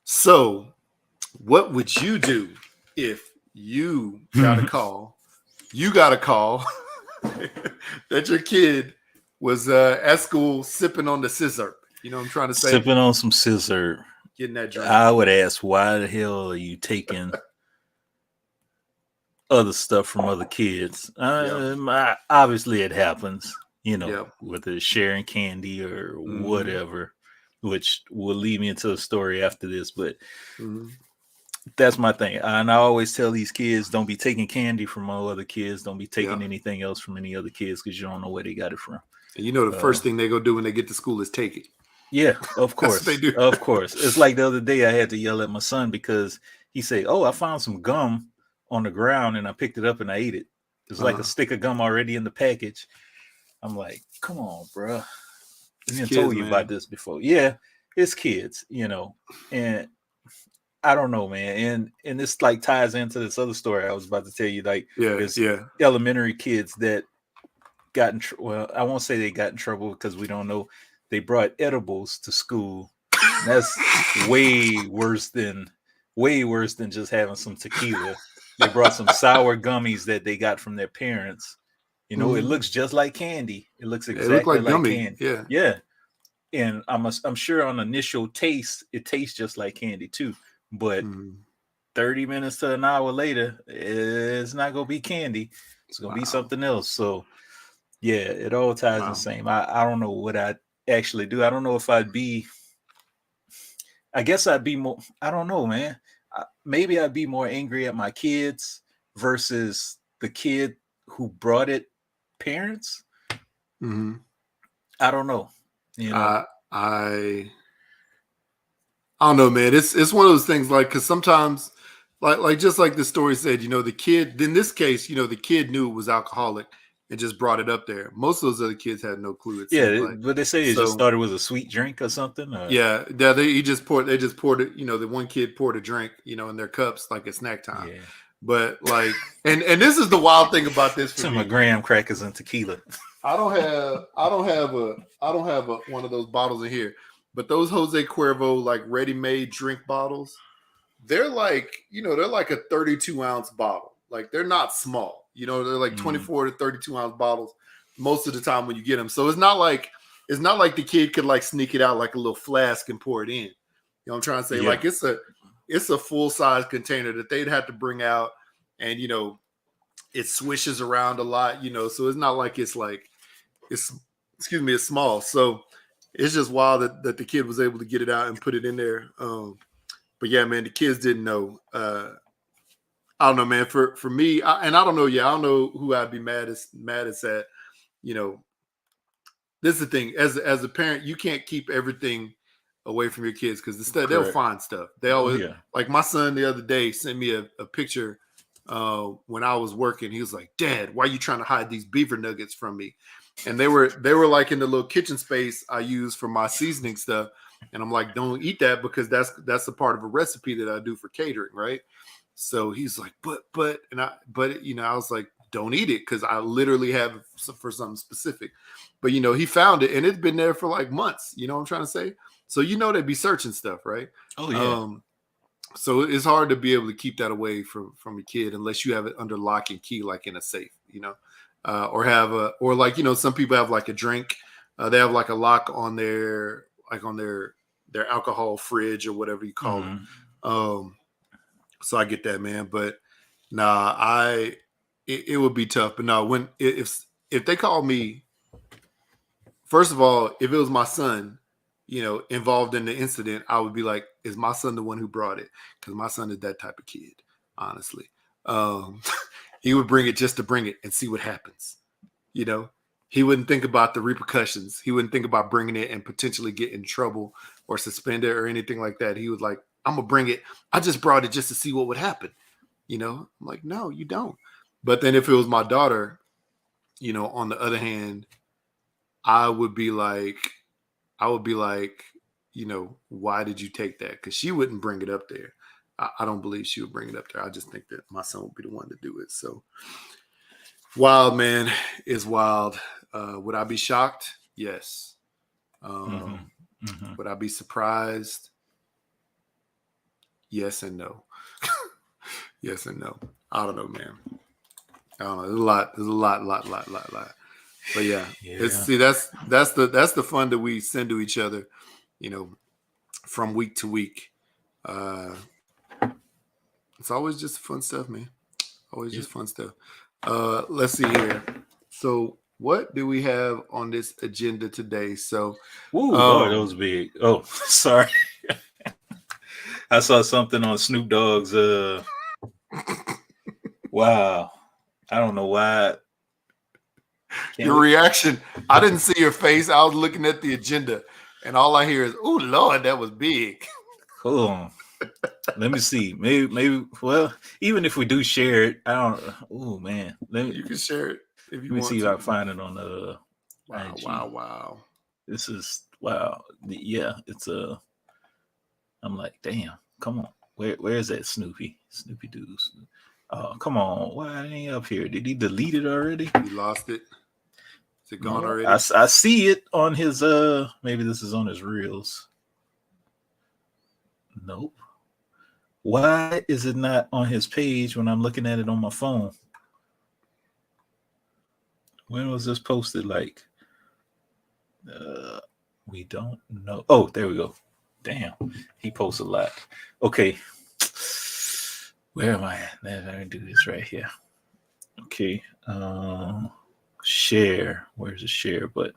So what would you do if you got a call? You got a call that your kid was at school sipping on the scissor. You know what I'm trying to say? Sipping on some scissor. Getting that drink. I would ask, why the hell are you taking other stuff from other kids? Obviously it happens, whether it's sharing candy or whatever, which will lead me into a story after this, but that's my thing. And I always tell these kids, don't be taking candy from all other kids. Don't be taking anything else from any other kids because you don't know where they got it from. And the first thing they go do when they get to school is take it. Yeah, of course. They do. Of course. It's like the other day I had to yell at my son because he said, I found some gum on the ground and I picked it up and I ate it. There's like a stick of gum already in the package. I'm like, come on, bro. I told you about this before. Yeah, it's kids, and I don't know, man. And this like ties into this other story I was about to tell you. Like, elementary kids that got in I won't say they got in trouble because we don't know. They brought edibles to school. And that's way worse than just having some tequila. They brought some sour gummies that they got from their parents. It looks just like candy. It looks exactly like candy. Yeah. And I'm sure on initial taste, it tastes just like candy too. But 30 minutes to an hour later, it's not gonna be candy. It's gonna be something else. So yeah, it all ties the same. I don't know what I'd actually do. I don't know if I guess I'd be more, I don't know, man. Maybe I'd be more angry at my kids versus the kid who brought it parents. I don't know. I don't know, man. It's one of those things like, because sometimes like just like the story said, the kid, in this case, the kid knew it was alcoholic and just brought it up there. Most of those other kids had no clue. But they say it just started with a sweet drink or something. Or? Yeah. They just poured it. The one kid poured a drink, in their cups like at snack time. Yeah. But like, and this is the wild thing about this. Some of graham crackers and tequila. I don't have one of those bottles in here. But those Jose Cuervo like ready-made drink bottles, they're like, they're like a 32-ounce bottle. Like they're not small. They're like 24 to 32-ounce bottles most of the time when you get them. So it's not like the kid could like sneak it out like a little flask and pour it in. I'm trying to say? Yeah. Like it's a full-size container that they'd have to bring out and it swishes around a lot, so it's not like it's it's small. So it's just wild that the kid was able to get it out and put it in there. But yeah, man, the kids didn't know. I don't know, man. For me, and I don't know. Yeah, I don't know who I'd be maddest at. You know, this is the thing. As a parent, you can't keep everything away from your kids because they'll find stuff. They always like my son the other day sent me a picture when I was working. He was like, "Dad, why are you trying to hide these beaver nuggets from me?" And they were like in the little kitchen space I use for my seasoning stuff. And I'm like, "Don't eat that because that's a part of a recipe that I do for catering, right?" So he's like, but I was like, don't eat it because I literally have it for something specific. But he found it and it's been there for like months. You know what I'm trying to say? So they'd be searching stuff, right? Oh yeah. So it's hard to be able to keep that away from a kid unless you have it under lock and key, like in a safe, or some people have like a drink. They have like a lock on their alcohol fridge or whatever you call it. So I get that, man. But it would be tough. But no, if they called me, first of all, if it was my son, involved in the incident, I would be like, is my son the one who brought it? Because my son is that type of kid, honestly. He would bring it just to bring it and see what happens. He wouldn't think about the repercussions. He wouldn't think about bringing it and potentially get in trouble or suspended or anything like that. He was like, I'm going to bring it. I just brought it just to see what would happen. I'm like, no, you don't. But then if it was my daughter, on the other hand, I would be like, why did you take that? Because she wouldn't bring it up there. I don't believe she would bring it up there. I just think that my son would be the one to do it. So wild, man, is wild. Would I be shocked? Yes. Would I be surprised? Yes and no. Yes and no. I don't know, man. I don't know. There's a lot. But yeah. That's the fun that we send to each other, from week to week. It's always just fun stuff, man. Always just fun stuff. Let's see here. So what do we have on this agenda today? So, Lord, that was big. Oh, sorry. I saw something on Snoop Dogg's. Wow, I don't know why. Your reaction. I didn't see your face. I was looking at the agenda, and all I hear is, "Oh Lord, that was big." Hold on. Let me see. Maybe. Well, even if we do share it, I don't. Oh man, you can share it if you want. Let me see if I can find it on the. Wow. This is wow. Yeah, it's a. I'm like, damn. Come on. Where is that Snoopy? Snoopy dude. Oh, come on. Why ain't he up here? Did he delete it already? He lost it. Is it gone already? I see it on his maybe this is on his reels. Nope. Why is it not on his page when I'm looking at it on my phone? When was this posted? Like we don't know. Oh, there we go. Damn, he posts a lot. Okay, where am I at? Let me do this right here. Okay, share. Where's the share button?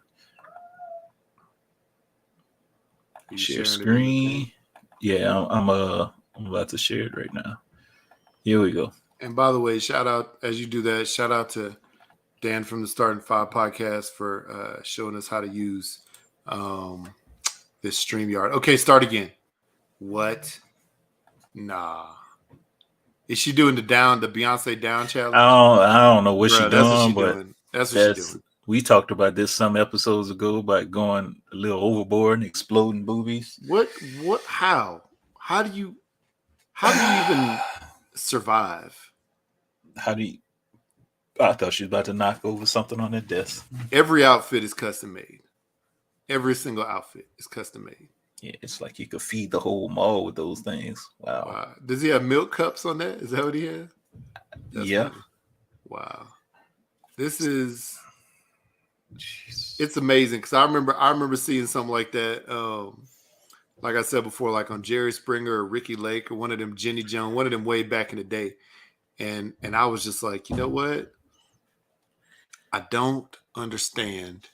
Share screen. Yeah, I'm about to share it right now. Here we go. And by the way, shout out as you do that. Shout out to Dan from the Starting Five podcast for showing us how to use this StreamYard. Okay, start again. What? Nah. Is she doing the Beyonce down challenge? I don't know what she's doing, but that's what she's doing. We talked about this some episodes ago about going a little overboard and exploding boobies. What? How do you even survive? I thought she was about to knock over something on that desk. Every outfit is custom made. Every single outfit is custom made. Yeah, it's like you could feed the whole mall with those things. Wow. Does he have milk cups on that? Is that what he has? Yeah. Funny. Wow. This is. Jeez. It's amazing because I remember seeing something like that. Like I said before, like on Jerry Springer or Ricky Lake or one of them, Jenny Jones, one of them way back in the day. And I was just like, you know what? I don't understand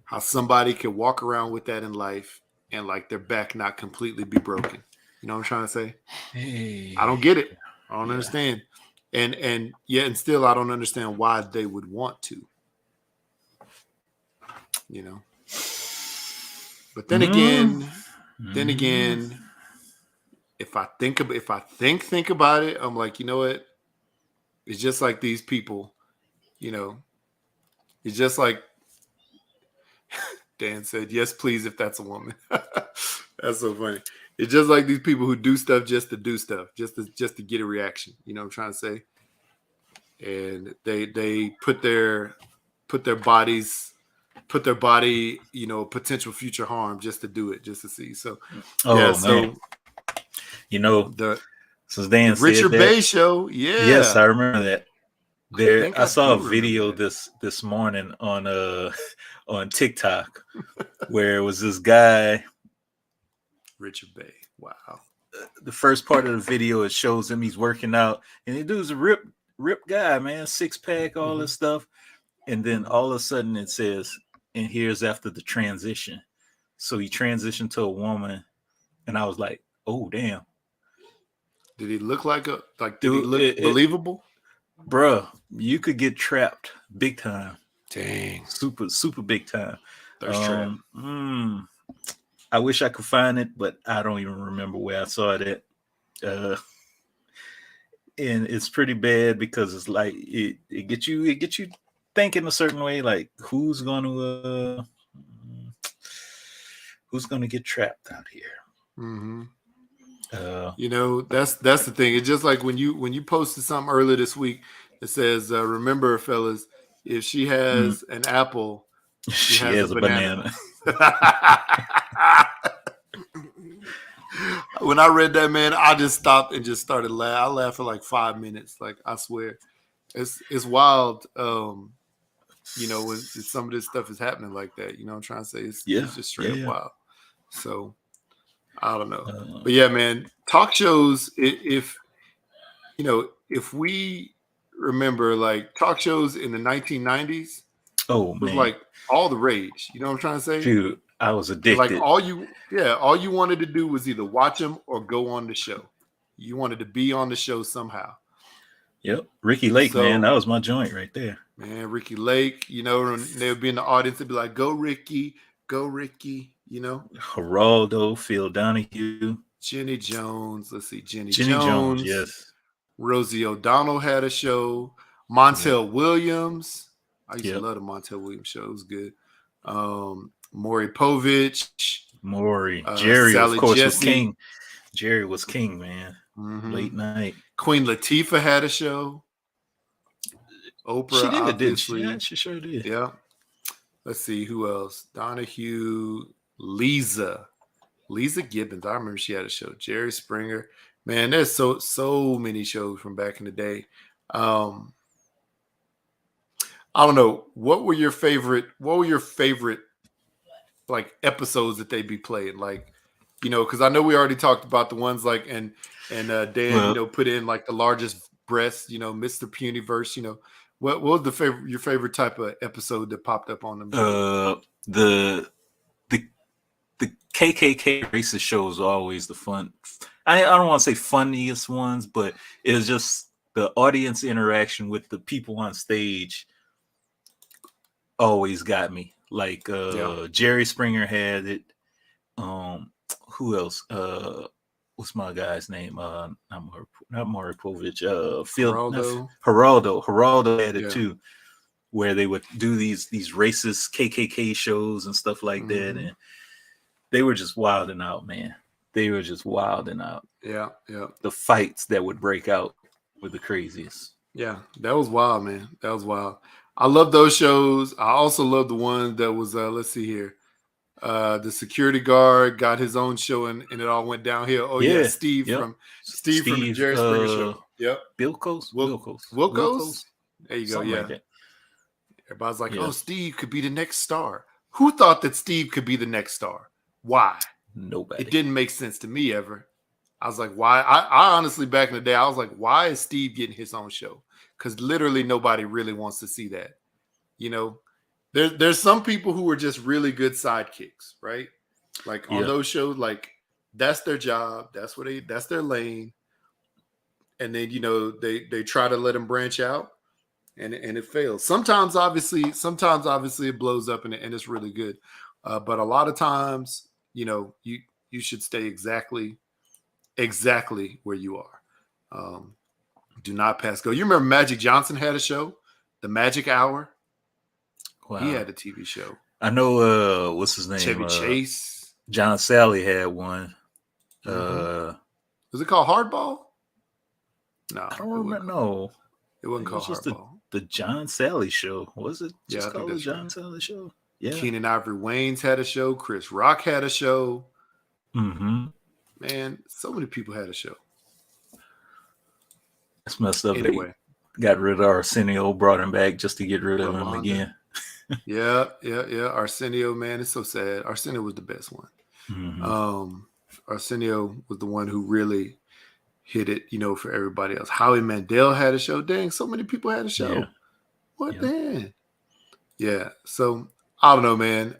how somebody could walk around with that in life and like their back not completely be broken. You know what I'm trying to say? Hey, I don't get it. I don't yeah. understand. And yeah, and still I don't understand why they would want to. You know. But then again, if I think about it, I'm like, you know what? It's just like these people, you know. It's just like Dan said, yes, please, if that's a woman. That's so funny. It's just like these people who do stuff just to do stuff, just to get a reaction. You know what I'm trying to say? And they put their body, you know, potential future harm just to do it, just to see. So yeah, man. You know, the since Dan said Richard that, Bay show, yeah. Yes, I remember that. I saw a do video remember this morning on on TikTok where it was this guy. Richard Bay. Wow. The first part of the video, it shows him, he's working out, and the dude's a rip guy, man, 6-pack, all this stuff. And then all of a sudden it says, and here's after the transition. So he transitioned to a woman, and I was like, oh damn. Did he look like did he look believable? Bruh, you could get trapped big time. Dang. Super big time. Thirst trap. I wish I could find it, but I don't even remember where I saw it at. And it's pretty bad because it's like it gets you thinking a certain way, like who's gonna get trapped out here. Mm-hmm. You know, that's the thing. It's just like when you posted something earlier this week, it says, remember, fellas, if she has an apple, she has a banana. When I read that, man, I just stopped and just started laughing. I laughed for like 5 minutes. Like, I swear, it's wild. You know, when some of this stuff is happening like that. You know what I'm trying to say? It's just straight up wild. So I don't know, but yeah, man, talk shows. If you know, if we remember, like talk shows in the 1990s, was like all the rage. You know what I'm trying to say? Dude, I was addicted. And like all you wanted to do was either watch them or go on the show. You wanted to be on the show somehow. Yep, Ricky Lake, man, that was my joint right there. Man, Ricky Lake, you know, they would be in the audience and be like, "Go Ricky, go Ricky," you know. Geraldo, Phil Donahue, Jenny Jones. Let's see, Jenny Jones, yes. Rosie O'Donnell had a show. Montel Williams. I used to love the Montel Williams show. It was good. Maury Povich. Jerry, Sally of course, Jesse. was king. Jerry was king, man. Late night. Queen Latifah had a show. Oprah, she did, obviously. Didn't she? Yeah, she sure did. Yeah. Let's see who else. Donahue, Lisa Gibbons. I remember she had a show. Jerry Springer. Man, there's so many shows from back in the day. I don't know. What were your favorite like episodes that they'd be playing? Like, you know, because I know we already talked about the ones like and Dan, you know, put in like the largest breasts, you know, Mr. Punyverse, you know. What was your favorite type of episode that popped up on them? The KKK racist shows are always the fun. I don't want to say funniest ones, but it's just the audience interaction with the people on stage always got me. Like Jerry Springer had it. Who else? What's my guy's name? Not Maury Povich. Geraldo had it too, where they would do these racist KKK shows and stuff like that, and they were just wilding out, man. They were just wilding out. Yeah. The fights that would break out were the craziest. Yeah, that was wild, man. That was wild. I love those shows. I also love the one that was, let's see here. The security guard got his own show and it all went downhill. Oh, yeah, Steve from the Jerry Springer show. Yep. Wilkos? There you go, yeah. Like everybody's like, oh, Steve could be the next star. Who thought that Steve could be the next star? Why? Nobody. It didn't make sense to me ever. I was like, why? I honestly, back in the day, I was like, why is Steve getting his own show? Because literally nobody really wants to see that. You know, there's some people who are just really good sidekicks, right? Like on those shows, like that's their job. That's their lane. And then, they try to let them branch out and it fails. Sometimes obviously it blows up and it's really good. But a lot of times, you should stay exactly where you are. Do not pass go. You remember Magic Johnson had a show, The Magic Hour? Wow. He had a TV show. I know what's his name? Chevy Chase. John Sally had one. Was it called Hardball? No. I don't remember. No. It wasn't called Hardball. The John Sally Show. Was it just called the John Sally Show? Yeah. Keenan Ivory Wayans had a show. Chris Rock had a show. Mm-hmm. Man, so many people had a show. That's messed up. Anyway. They got rid of Arsenio, brought him back just to get rid of him again. Yeah. Arsenio, man, it's so sad. Arsenio was the best one. Mm-hmm. Arsenio was the one who really hit it, for everybody else. Howie Mandel had a show. Dang, so many people had a show. Yeah. What then? Yeah. So I don't know, man.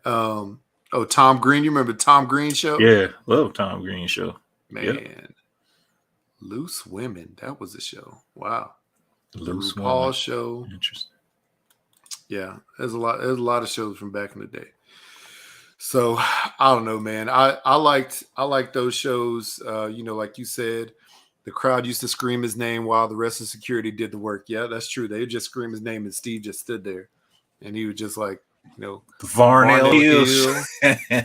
Tom Green. You remember Tom Green show? Yeah, love Tom Green show. Man. Loose Women. That was a show. Wow. Loose Paul show. Interesting. Yeah, there's a lot of shows from back in the day. So I don't know, man. I liked those shows. Like you said, the crowd used to scream his name while the rest of security did the work. Yeah, that's true. They would just scream his name, and Steve just stood there, and he was just like, Varnell Hill.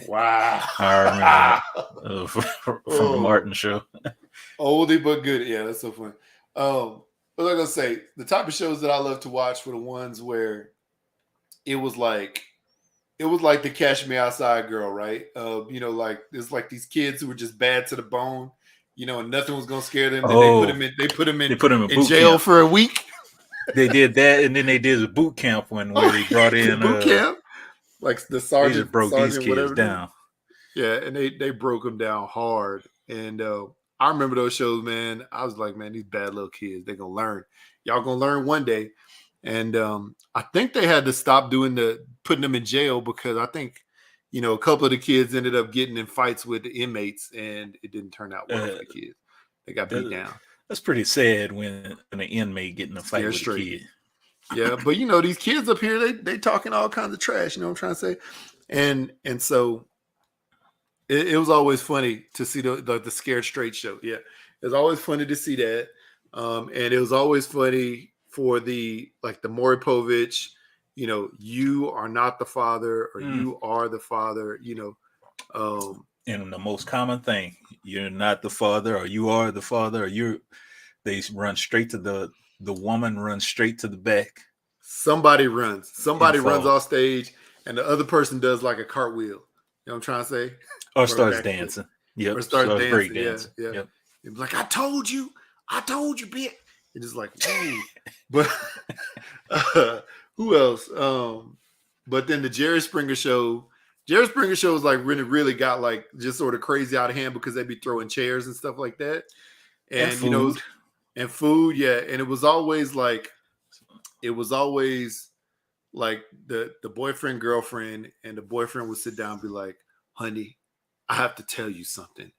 Wow, I remember from the Martin show. Oldie but good. Yeah, that's so funny. What was I gonna say? The type of shows that I love to watch were the ones where it was like the Cash Me Outside girl, right? Like it's like these kids who were just bad to the bone, and nothing was gonna scare them. Then they put them in jail camp for a week. They did that, and then they did a boot camp one where they brought in boot camp, like the sergeant. They just broke these kids down. Yeah, and they broke them down hard. And I remember those shows, man. I was like, man, these bad little kids, they're gonna learn. Y'all gonna learn one day. And I think they had to stop putting them in jail because I think, a couple of the kids ended up getting in fights with the inmates, and it didn't turn out well for the kids. They got beat down. That's pretty sad when an inmate getting in a fight with a kid. Yeah, but these kids up here, they talking all kinds of trash. You know what I'm trying to say? And so it was always funny to see the Scared Straight show. Yeah, it was always funny to see that, and it was always funny for the Maury Povich, you are not the father, or you are the father, And the most common thing, you're not the father, or you are the father, or they run straight to the woman runs straight to the back. Somebody runs off stage, and the other person does like a cartwheel. You know what I'm trying to say? Or starts dancing. Yeah. Or starts dancing. Break dancing. Yeah. Yep. It's like, I told you, bitch. It's just like, whoa. But who else? But then the Jerry Springer show was like really got like just sort of crazy out of hand because they'd be throwing chairs and stuff like that. And food. And food, yeah. And it was always like the boyfriend, girlfriend, and the boyfriend would sit down and be like, honey, I have to tell you something.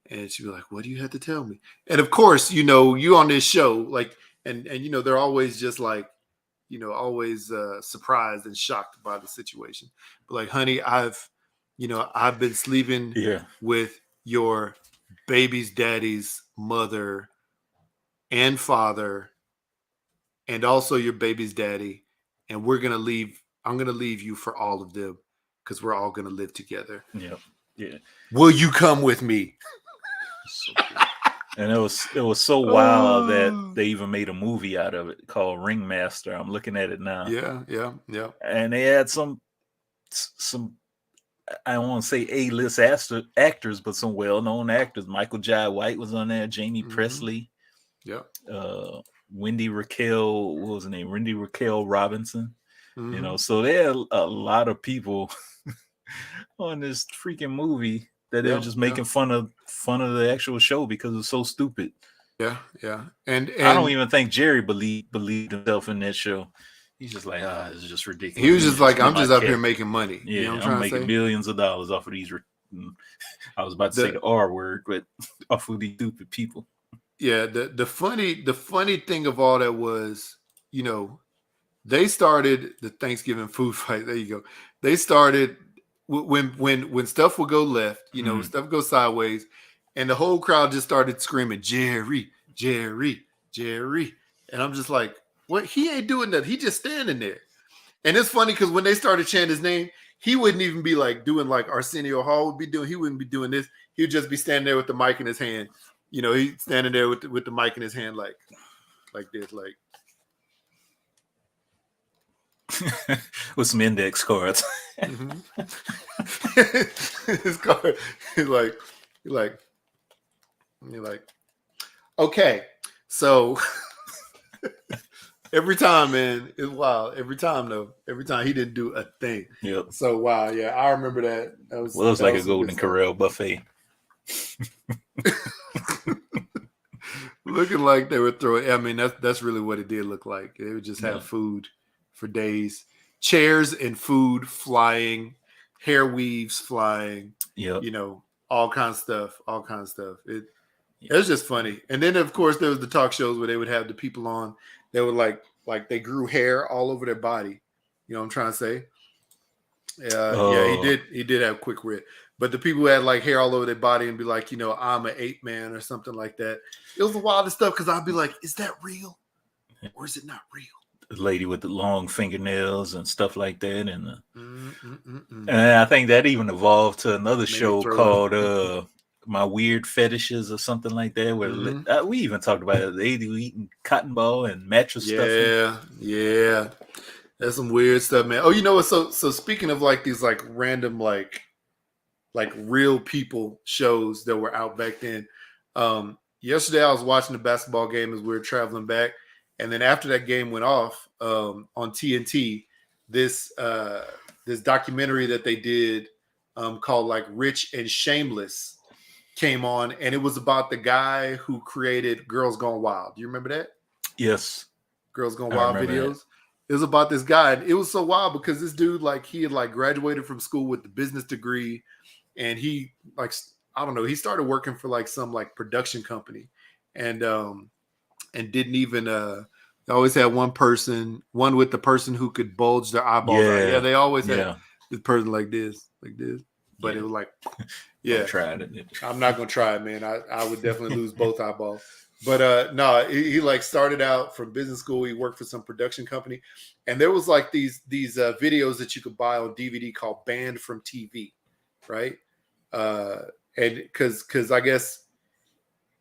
And she'd be like, what do you have to tell me? And of course, you on this show, like, and they're always just like, always surprised and shocked by the situation. But like, honey, I've been sleeping with your baby's daddy's mother and father, and also your baby's daddy. And I'm going to leave you for all of them because we're all going to live together. Yeah. Yeah. Will you come with me? So cool. And it was so wild that they even made a movie out of it called Ringmaster. I'm looking at it now. Yeah. And they had some I don't want to say A-list actors, but some well-known actors. Michael Jai White was on there. Jamie Presley. Yeah. Wendy Raquel, what was her name? Wendy Raquel Robinson. So there are a lot of people on this freaking movie that they were just making fun of the actual show because it was so stupid. Yeah. And I don't even think Jerry believed himself in that show. He's just like, it's just ridiculous. He was just like, I'm just up here making money. Yeah, you know what I'm making millions of dollars off of these. I was about to say the R word, but off of these stupid people. Yeah, the funny thing of all that was, they started the Thanksgiving food fight. There you go. They started when stuff would go left, stuff go sideways, and the whole crowd just started screaming, Jerry, Jerry, Jerry. And I'm just like, what? He ain't doing that. He just standing there. And it's funny because when they started chanting his name, he wouldn't even be like doing like Arsenio Hall would be doing. He wouldn't be doing this. He would just be standing there with the mic in his hand. He's standing there with the mic in his hand, like this, like with some index cards. His card. You're like, okay, so. Every time, man, it's wild. Every time he didn't do a thing. Yep. So wow, yeah, I remember that. It was like a Golden Corral buffet. Looking like they were throwing. I mean, that's really what it did look like. They would just have food for days, chairs and food flying, hair weaves flying. Yep. All kinds of stuff. It was just funny. And then of course there was the talk shows where they would have the people on. They were like they grew hair all over their body. You know what I'm trying to say? Yeah, he did have quick wit. But the people who had like hair all over their body and be like, I'm an ape man or something like that. It was the wildest stuff because I'd be like, is that real? Or is it not real? The lady with the long fingernails and stuff like that. And I think that even evolved to another show called My Weird Fetishes or something like that, where we even talked about it. They eating cotton ball and mattress stuff. Yeah. That's some weird stuff, man. Oh, you know what? So speaking of like these like random like real people shows that were out back then. Yesterday I was watching the basketball game as we were traveling back, and then after that game went off on TNT, this documentary that they did called like Rich and Shameless came on, and it was about the guy who created Girls Gone Wild. Do you remember that? Yes. Girls Gone Wild videos. That. It was about this guy, and it was so wild because this dude, like, he had like graduated from school with the business degree, and he like, I don't know, he started working for like some like production company, and didn't even they always had one with the person who could bulge their eyeballs out. Yeah, they always had this person like this. But it was like, yeah. Tried it. I'm not gonna try it, man. I would definitely lose both eyeballs. But no, he like started out from business school. He worked for some production company, and there was like these videos that you could buy on DVD called Banned from TV, right? And because I guess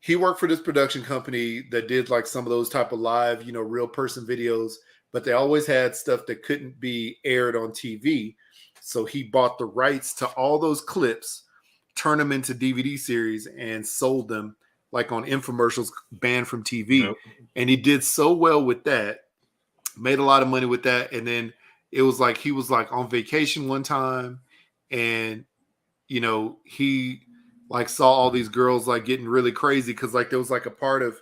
he worked for this production company that did like some of those type of live, real person videos, but they always had stuff that couldn't be aired on TV. So he bought the rights to all those clips, turned them into DVD series, and sold them like on infomercials, banned from TV. Yep. And he did so well with that, made a lot of money with that. And then it was like he was like on vacation one time, and he like saw all these girls like getting really crazy because like there was like a part of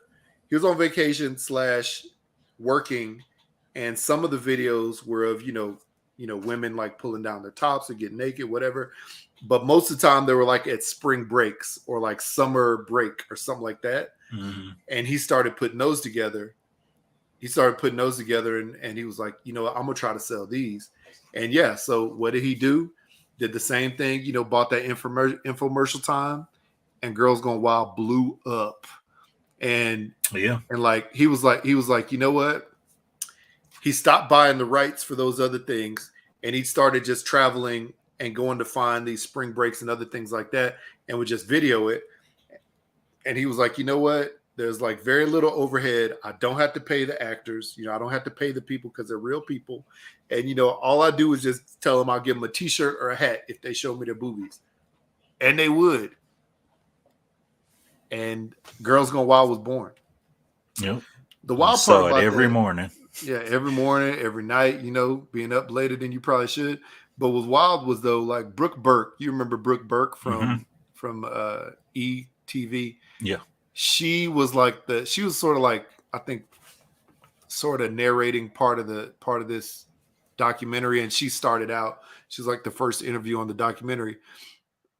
he was on vacation / working, and some of the videos were of women like pulling down their tops or getting naked, whatever. But most of the time they were like at spring breaks or like summer break or something like that. Mm-hmm. And he started putting those together. And he was like, I'm going to try to sell these. And yeah, so what did he do? Did the same thing, bought that infomercial time, and Girls Gone Wild blew up. And like, he was like, you know what? He stopped buying the rights for those other things, and he started just traveling and going to find these spring breaks and other things like that, and would just video it. And he was like, you know what? There's like very little overhead. I don't have to pay the actors. I don't have to pay the people because they're real people. And, all I do is just tell them I'll give them a t-shirt or a hat if they show me their boobies. And they would. And Girls Gone Wild was born. Yep. The wild part about every morning. Yeah, every morning, every night, being up later than you probably should. But what was wild was, though, like Brooke Burke. You remember Brooke Burke from ETV. Yeah. She was sort of like, I think, sort of narrating part of this documentary, and she started out. She's like the first interview on the documentary.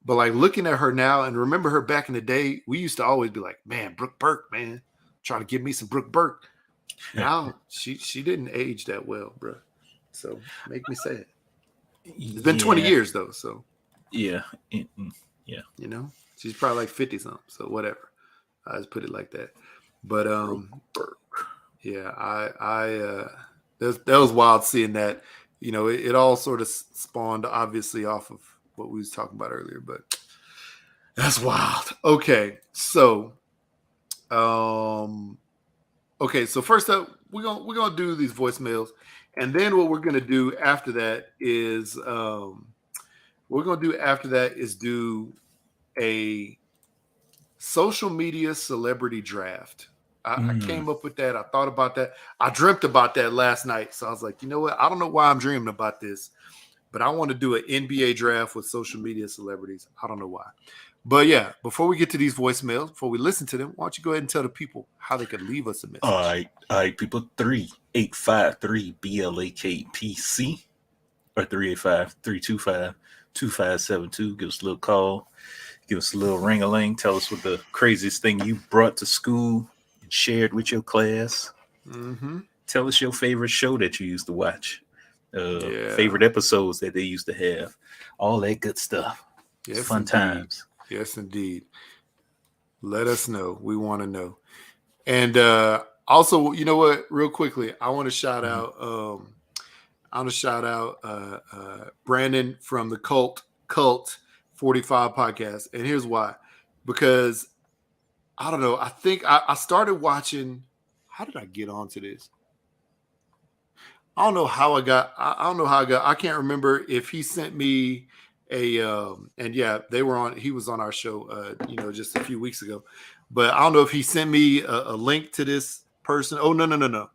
But like looking at her now, and remember her back in the day, we used to always be like, man, Brooke Burke, man, trying to give me some Brooke Burke. Now she didn't age that well, bro. So make me sad. It's been 20 years though, so yeah. She's probably like 50 something. So whatever. I just put it like that. But yeah, that was wild seeing that. It all sort of spawned obviously off of what we was talking about earlier, but that's wild. Okay, so first up, we're gonna do these voicemails, and then what we're gonna do after that is do a social media celebrity draft. I came up with that. I thought about that. I dreamt about that last night. So I was like, you know what? I don't know why I'm dreaming about this, but I want to do an NBA draft with social media celebrities. I don't know why. But yeah, before we get to these voicemails, before we listen to them, why don't you go ahead and tell the people how they could leave us a message? All right, people. 3853-BLAKPC or 385-325-2572. Give us a little call. Give us a little ring-a-ling. Tell us what the craziest thing you brought to school and shared with your class. Mm-hmm. Tell us your favorite show that you used to watch. Favorite episodes that they used to have. All that good stuff. Yes, fun indeed. Times. Yes, indeed. Let us know. We want to know. And also, you know what? Real quickly, I want to shout out. I want to shout out Brandon from the Cult 45 podcast. And here's why. Because I don't know. I think I started watching. How did I get onto this? I don't know how I got. I can't remember if he sent me and yeah, he was on our show, just a few weeks ago. But I don't know if he sent me a link to this person. Oh, no.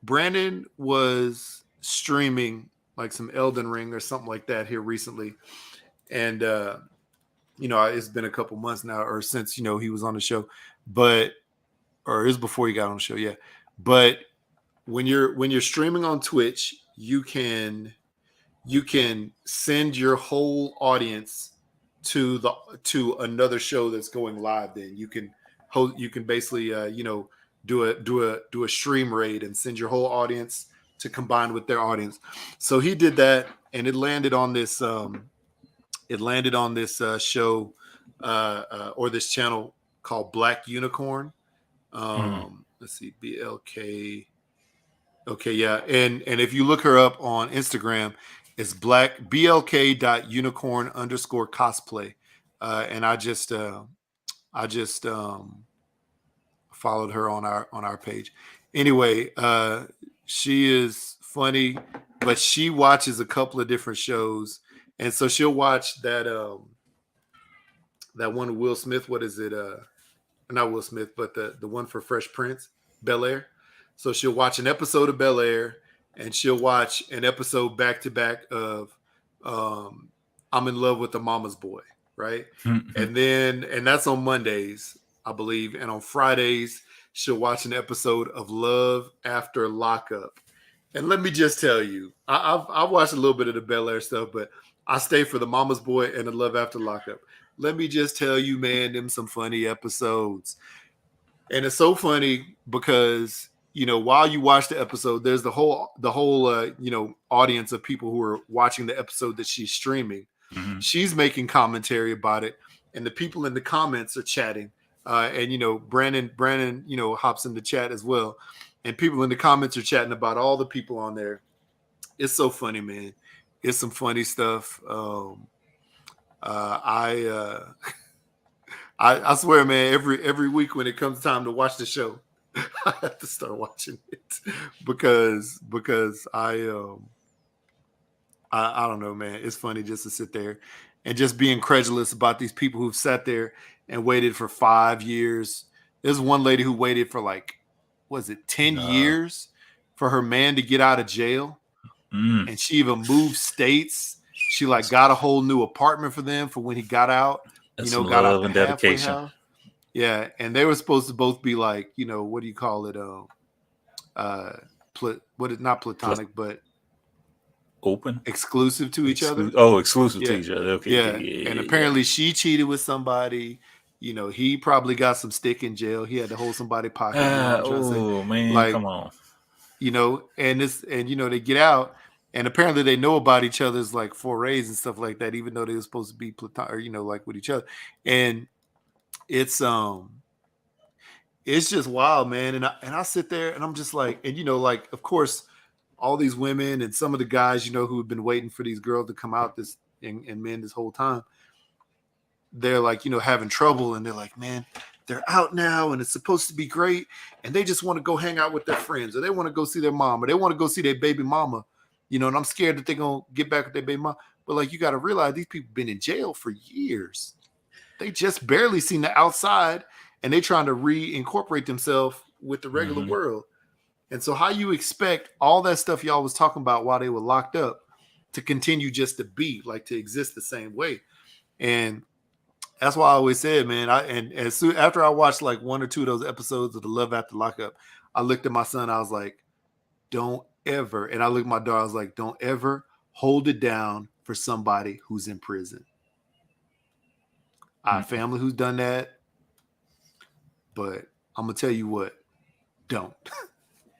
Brandon was streaming like some Elden Ring or something like that here recently. And, it's been a couple months now or since, he was on the show, or it was before he got on the show. Yeah. But when you're streaming on Twitch, you can send your whole audience to another show that's going live. Then you can basically, do a stream raid and send your whole audience to combine with their audience. So he did that, and it landed on this show or this channel called Black Unicorn. Let's see, BLK. Okay, yeah, and if you look her up on Instagram, it's blk.unicorn_cosplay, and I just followed her on our page. Anyway, she is funny, but she watches a couple of different shows, and so she'll watch that one Will Smith. What is it? Not Will Smith, but the one for Fresh Prince, Bel-Air. So she'll watch an episode of Bel-Air, and she'll watch an episode back to back of I'm in Love with the Mama's Boy, right? Mm-hmm. And that's on Mondays, I believe. And on Fridays, she'll watch an episode of Love After Lockup. And let me just tell you, I've watched a little bit of the Bel-Air stuff, but I stay for the Mama's Boy and the Love After Lockup. Let me just tell you, man, them some funny episodes. And it's so funny because, while you watch the episode, there's the whole audience of people who are watching the episode that she's streaming. Mm-hmm. She's making commentary about it, and the people in the comments are chatting. And Brandon, hops in the chat as well, and people in the comments are chatting about all the people on there. It's so funny, man. It's some funny stuff. I swear, man, every week when it comes time to watch the show, I have to start watching it because I don't know, man. It's funny just to sit there and just be incredulous about these people who've sat there and waited for 5 years. There's one lady who waited for 10 years for her man to get out of jail. And she even moved states She like got a whole new apartment for them for when he got out. That's Got some out love the and halfway dedication. house. Yeah, and they were supposed to both be like, what do you call it? Not platonic, but Open, exclusive to each other. Exclusive to Yeah, each other. Okay, yeah. And apparently she cheated with somebody. He probably got some stick in jail. He had to hold somebody pocket. You know what I'm trying to say? Oh man, Like, come on. And they get out, and apparently they know about each other's like forays and stuff like that, even though they were supposed to be platonic, or like with each other. And it's just wild, man. And I sit there and I'm just like, and like, of course, all these women and some of the guys, who have been waiting for these girls to come out and men this whole time, they're like, having trouble, and they're like, man, they're out now and it's supposed to be great, and they just want to go hang out with their friends, or they want to go see their mom, or they want to go see their baby mama, and I'm scared that they're gonna get back with their baby mama. But like, you got to realize these people been in jail for years. They just barely seen the outside, and they trying to reincorporate themselves with the regular world. And so how you expect all that stuff y'all was talking about while they were locked up to continue just to be, like, to exist the same way? And that's why I always said, man, after I watched like one or two of those episodes of the Love After Lockup, I looked at my son, I was like, don't ever, and I looked at my daughter, I was like, don't ever hold it down for somebody who's in prison. I have family who's done that, but I'm gonna tell you what, don't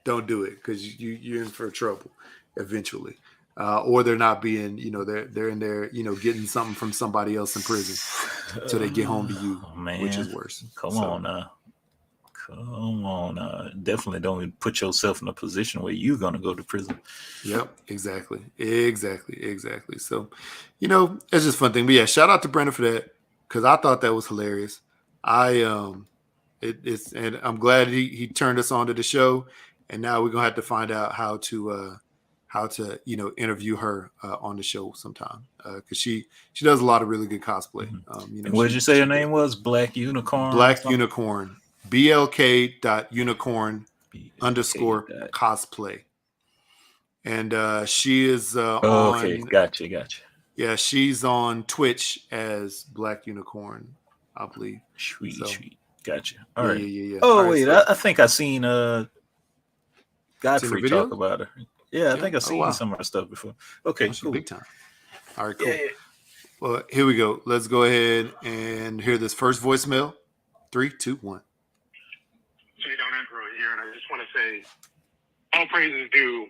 do it, because you're in for trouble eventually. Or they're not being, they're in there, getting something from somebody else in prison until they get home to you, which is worse. Come on now. Definitely don't put yourself in a position where you're going to go to prison. Yep, exactly. So, it's just a fun thing. But yeah, shout out to Brenda for that, because I thought that was hilarious. And I'm glad he turned us on to the show, and now we're gonna have to find out how to interview her on the show sometime, because she does a lot of really good cosplay. What did you say her name was? Black Unicorn? Black Unicorn. BLK.unicorn _ cosplay. And she is on. Okay, gotcha. Yeah, she's on Twitch as Black Unicorn, I believe. Sweet. Gotcha. All right. Yeah. Oh, right, wait. so, I think I seen Godfrey talk about her. Yeah, I think I seen some of her stuff before. Okay, cool. Big time. All right, cool. Yeah. Well, here we go. Let's go ahead and hear this first voicemail. 3, 2, 1. Jay Donatro here, and I just want to say all praises due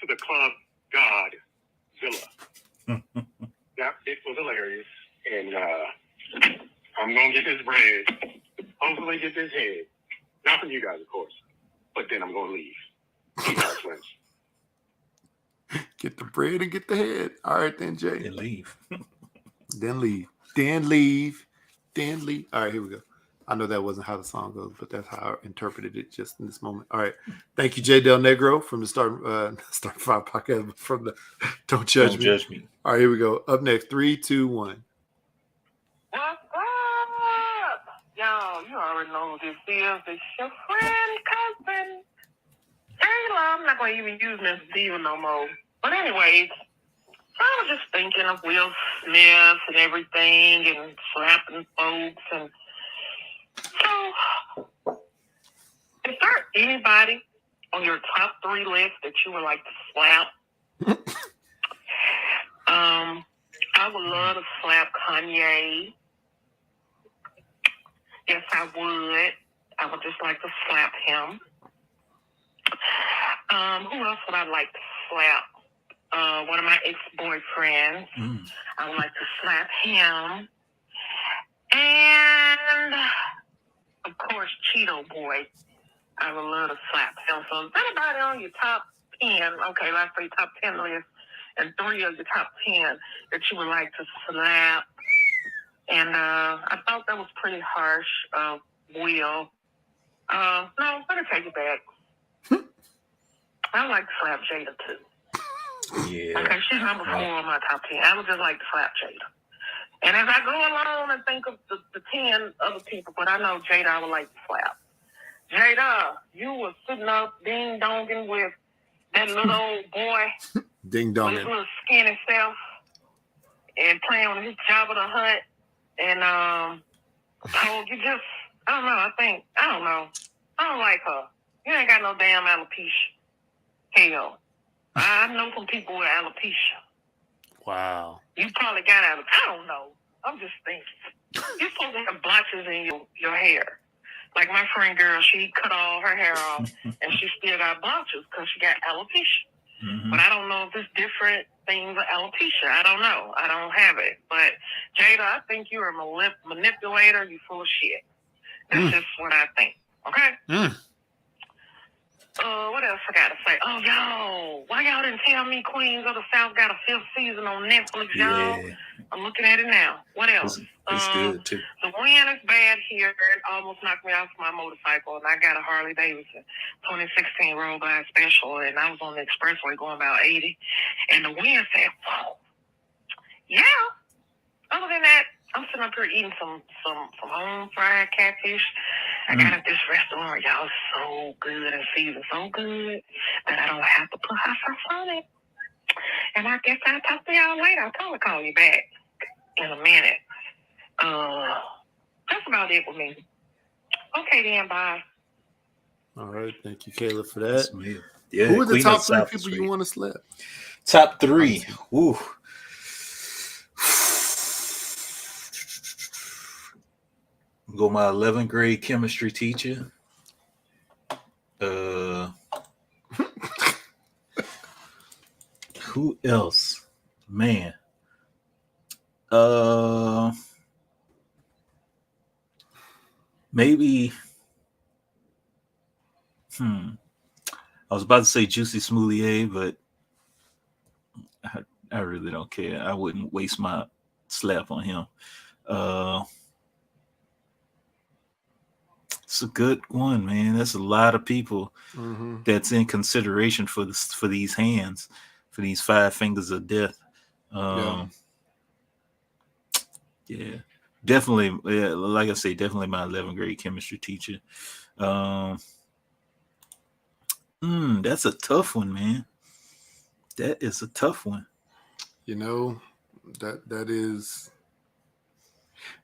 to the club god, Zilla. It was hilarious, and I'm going to get this bread, hopefully get this head. Not from you guys, of course, but then I'm going to leave. Keep our friends. Get the bread and get the head. All right, then, Jay. Then leave. Then leave. All right, here we go. I know that wasn't how the song goes, but that's how I interpreted it just in this moment. All right. Thank you, Jay Del Negro, from the Start 5 podcast, from the Don't Judge Me. All right, here we go. Up next, 3, 2, 1. What's up? Y'all, you already know who this is. It's your friend, cousin, Taylor. I'm not going to even use Miss Diva no more. But anyways, I was just thinking of Will Smith and everything, and slapping folks. And so, is there anybody on your top 3 list that you would like to slap? I would love to slap Kanye. Yes, I would. I would just like to slap him. Who else would I like to slap? One of my ex-boyfriends. I would like to slap him. And, of course, Cheeto Boy. I would love to slap him. So is anybody on your top 10, okay, let's say top 10 list, and 3 of your top 10 that you would like to slap? And I thought that was pretty harsh of Will. No, let me take it back. I would like to slap Jada, too. Yeah. Okay, she's number 4 on my top 10. I would just like to slap Jada. And as I go along and think of the 10 other people, but I know Jada I would like to slap. Jada, you were sitting up ding-donging with that little old boy. Ding-donging. With his little skinny self. and playing on his Jabba the Hutt, and told you just, I don't know. I don't like her. You ain't got no damn alopecia. Hell, I know some people with alopecia. Wow. You probably got alopecia. I don't know. I'm just thinking. You're supposed to have blotches in your hair. Like my friend girl, she cut all her hair off, and she still got blotches because she got alopecia. Mhm. But I don't know if it's different things with alopecia. I don't know. I don't have it. But Jada, I think you're a manipulator. You full of shit. That's just what I think. Okay? What else I gotta say? Oh, y'all, why y'all didn't tell me Queens of the South got a 5th season on Netflix, y'all? Yeah, I'm looking at it now. What else? it's good too. The wind is bad here. It almost knocked me off my motorcycle, and I got a Harley Davidson 2016 Road Glide Special, and I was on the expressway going about 80, and the wind said, whoa. Yeah. Other than that, I'm sitting up here eating some home fried catfish. I got at this restaurant, y'all, so good and seasoned so good that I don't have to put hot sauce on it. And I guess I'll talk to y'all later. I'll probably call you back in a minute. That's about it with me. Okay, then, bye. All right. Thank you, Kayla, for that. That's me. Yeah, Who are the Queen top of 3 South people is you great. want to slap? Top 3. Ooh. Go my 11th grade chemistry teacher. Who else? Man. Maybe. I was about to say Juicy Smoulier, but I really don't care. I wouldn't waste my slap on him. It's a good one, man. That's a lot of people that's in consideration for this, for these hands, for these 5 fingers of death. Yeah, definitely. Yeah, like I say, definitely my 11th grade chemistry teacher. That's a tough one, man. That is a tough one. You know, that is.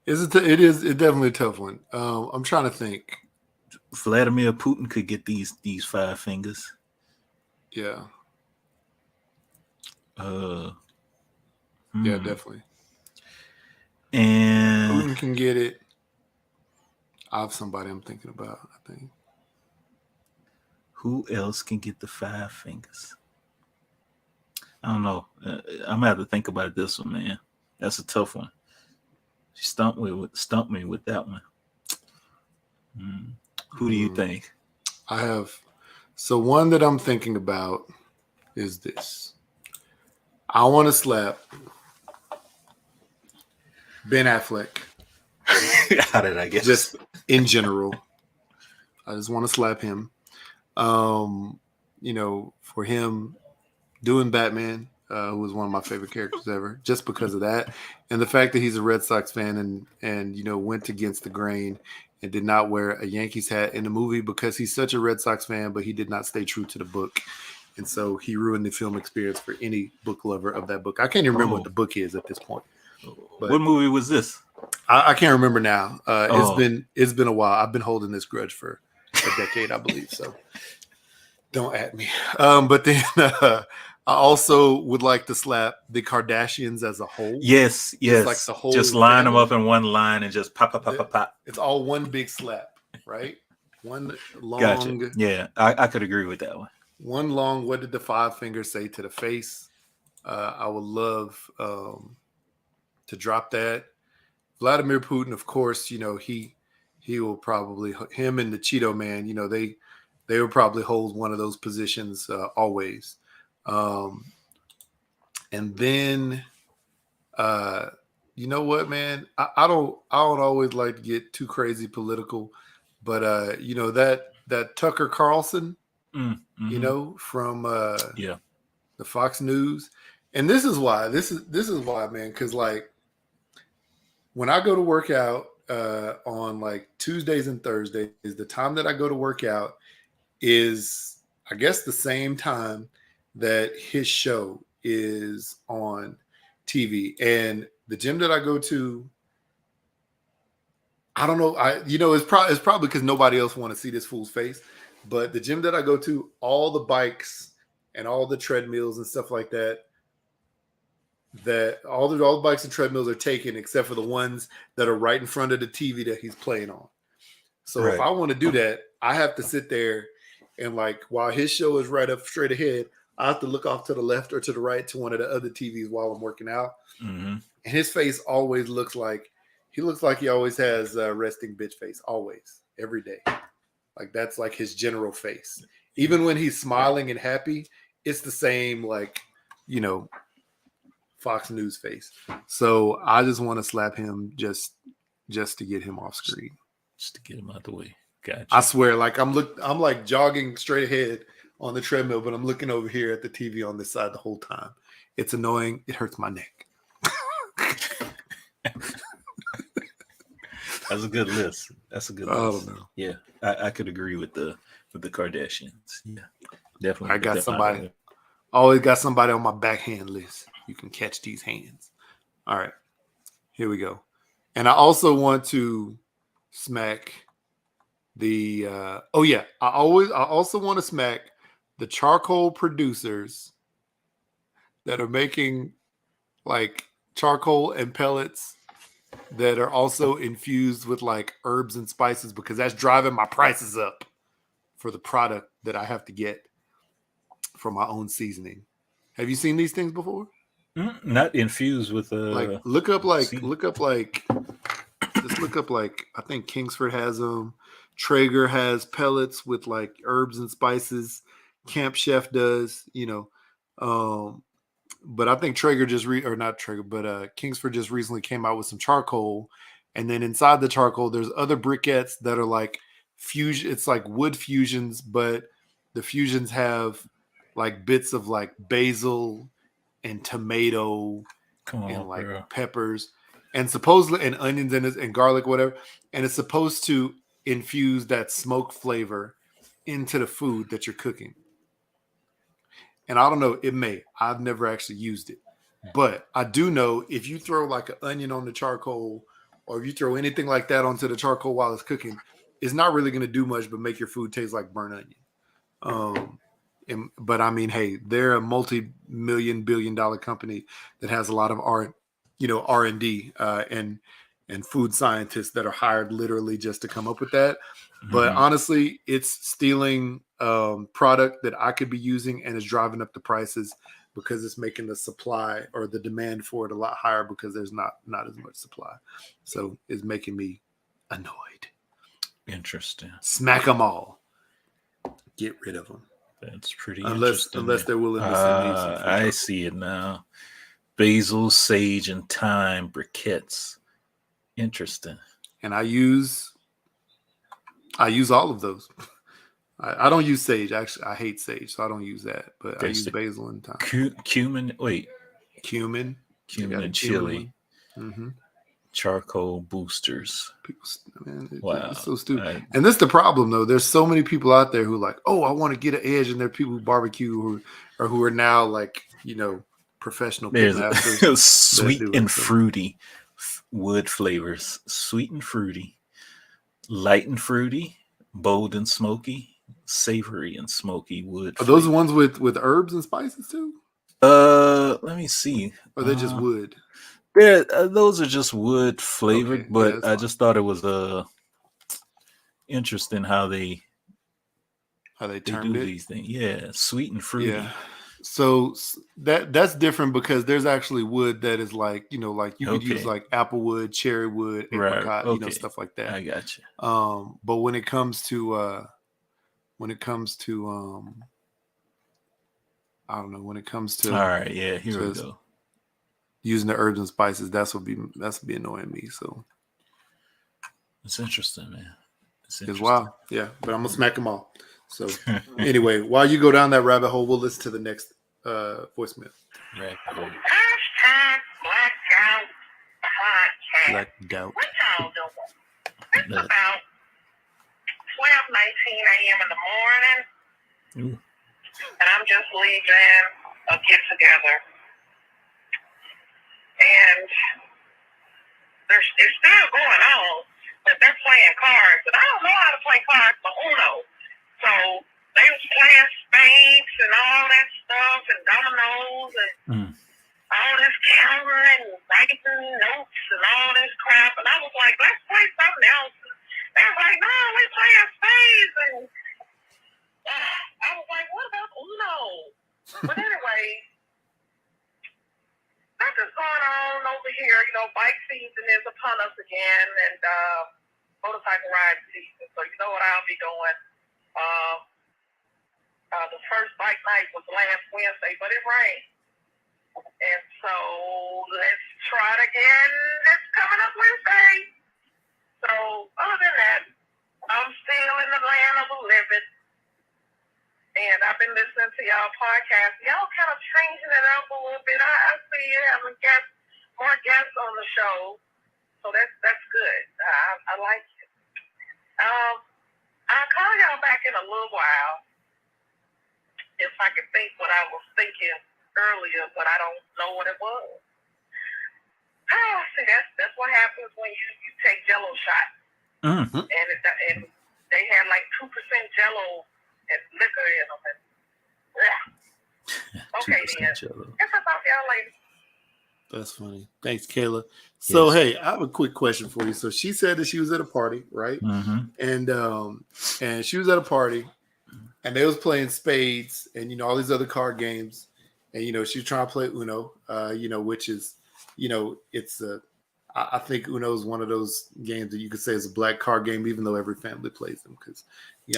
It is definitely a tough one. I'm trying to think. Vladimir Putin could get these 5 fingers. Yeah. Yeah, definitely. And Putin can get it. I have somebody I'm thinking about, I think. Who else can get the 5 fingers? I don't know. I'm gonna have to think about this one, man. That's a tough one. She stumped me with that one. Who do you think? I have. So one that I'm thinking about is this. I want to slap Ben Affleck. How did I get just in general? I just want to slap him. You know, for him doing Batman, who was one of my favorite characters ever, just because of that, and the fact that he's a Red Sox fan and you know went against the grain and did not wear a Yankees hat in the movie because he's such a Red Sox fan, but he did not stay true to the book. And so he ruined the film experience for any book lover of that book. I can't even remember what the book is at this point. But what movie was this? I can't remember now. It's been a while. I've been holding this grudge for a decade, I believe. So don't at me. But then I also would like to slap the Kardashians as a whole. Yes. Like the whole just line family. them up in one line and just pop. It's all one big slap, right? One long. Gotcha. Yeah, I could agree with that one. One long. What did the 5 fingers say to the face? I would love to drop that. Vladimir Putin, of course, you know he will probably, him and the Cheeto Man, you know they will probably hold one of those positions always. And then, you know what, man, I don't always like to get too crazy political, but you know that Tucker Carlson, you know, from the Fox News, and this is why, man, because like when I go to work out on like Tuesdays and Thursdays, the time that I go to work out is, I guess, the same time that his show is on TV. And the gym that I go to, I don't know. It's probably because nobody else want to see this fool's face. But the gym that I go to, all the bikes and all the treadmills and stuff like that, all the bikes and treadmills are taken except for the ones that are right in front of the TV that he's playing on. So if I want to do that, I have to sit there and like while his show is right up straight ahead, I have to look off to the left or to the right to one of the other TVs while I'm working out. Mm-hmm. And his face always looks like he always has resting bitch face, always, every day. Like that's like his general face. Even when he's smiling and happy, it's the same like, Fox News face. So I just want to slap him just to get him off screen. Just to get him out the way. Gotcha. I swear, like I'm like jogging straight ahead on the treadmill, but I'm looking over here at the TV on this side the whole time. It's annoying. It hurts my neck. That's a good list. That's a good list. I don't know. Yeah, I could agree with the Kardashians. Yeah, definitely. I got somebody. Always got somebody on my backhand list. You can catch these hands. All right, here we go. And I also want to smack the. I also want to smack the charcoal producers that are making like charcoal and pellets that are also infused with like herbs and spices because that's driving my prices up for the product that I have to get for my own seasoning. Have you seen these things before? Not infused with like look up I think Kingsford has them. Traeger has pellets with like herbs and spices. Camp Chef does, but I think Kingsford just recently came out with some charcoal, and then inside the charcoal, there's other briquettes that are like fusion. It's like wood fusions, but the fusions have like bits of like basil and tomato peppers, and supposedly and onions and garlic, whatever. And it's supposed to infuse that smoke flavor into the food that you're cooking. And I don't know, it may. I've never actually used it. But I do know if you throw like an onion on the charcoal or if you throw anything like that onto the charcoal while it's cooking, it's not really going to do much but make your food taste like burnt onion. But I mean, hey, they're a multi-million billion-dollar company that has a lot of R&D and food scientists that are hired literally just to come up with that. But honestly, it's stealing product that I could be using and it's driving up the prices because it's making the supply or the demand for it a lot higher because there's not as much supply. So it's making me annoyed. Interesting. Smack them all. Get rid of them. That's pretty interesting. Unless they're willing to send me some. I see it now. Basil, sage, and thyme briquettes. Interesting. And I use all of those. I don't use sage. Actually, I hate sage, so I don't use that. But I use basil and thyme. Cumin. Wait. Cumin and chili. Mm-hmm. Charcoal boosters. Wow. It's so stupid. And this is the problem, though. There's so many people out there who are like, oh, I want to get an edge. And there are people who barbecue who are now like, professional masters. Sweet and fruity wood flavors. Sweet and fruity. Light and fruity. Bold and smoky. Savory and smoky wood. Are those the ones with herbs and spices too? Let me see. Or they're just wood? Those are just wood flavored, but I just thought it was interesting how they do these things. Yeah, sweet and fruity. Yeah. So that's different because there's actually wood that is like you could use like apple wood, cherry wood, apricot, stuff like that. I got you. But when it comes to I don't know. When it comes to all right, yeah, here we go. Using the herbs and spices, that's be annoying me. So it's interesting, man. It's wild, yeah. But I'm gonna smack them all. So anyway, while you go down that rabbit hole, we'll listen to the next voicemail. Hashtag Blackout podcast. Blackout. What y'all doing? It's about 12:19 a.m. in the morning, and I'm just leaving a get together. and it's still going on, but they're playing cards, and I don't know how to play cards for Uno. So they was playing spades and all that stuff, and dominoes, and all this counting and writing notes and all this crap. And I was like, let's play something else. They were like, no, we're playing spades. And I was like, what about Uno? But anyway, nothing's going on over here. You know, bike season is upon us again, and motorcycle ride season. So you know what I'll be doing. The first bike night was last Wednesday, but it rained. And so let's try it again this coming up Wednesday. So other than that, I'm still in the land of the living. And I've been listening to y'all podcast. Y'all kind of changing it up a little bit. I see you having more guests on the show. So that's good. I like it. I'll call y'all back in a little while if I can think what I was thinking earlier, but I don't know what it was. Oh, see, that's what happens when you take Jello shots. Mm-hmm. And they had like 2% Jello and liquor in them. And, yeah. Okay, then. Guess I'll talk to y'all later. That's funny. Thanks, Kayla. So, Yes. hey, I have a quick question for you. So she said that she was at a party, right? Mm-hmm. And she was at a party, and they was playing spades and, you know, all these other card games. And, you know, she was trying to play Uno, you know, which is, you know, I think Uno is one of those games that you could say is a black card game, even though every family plays them. Because,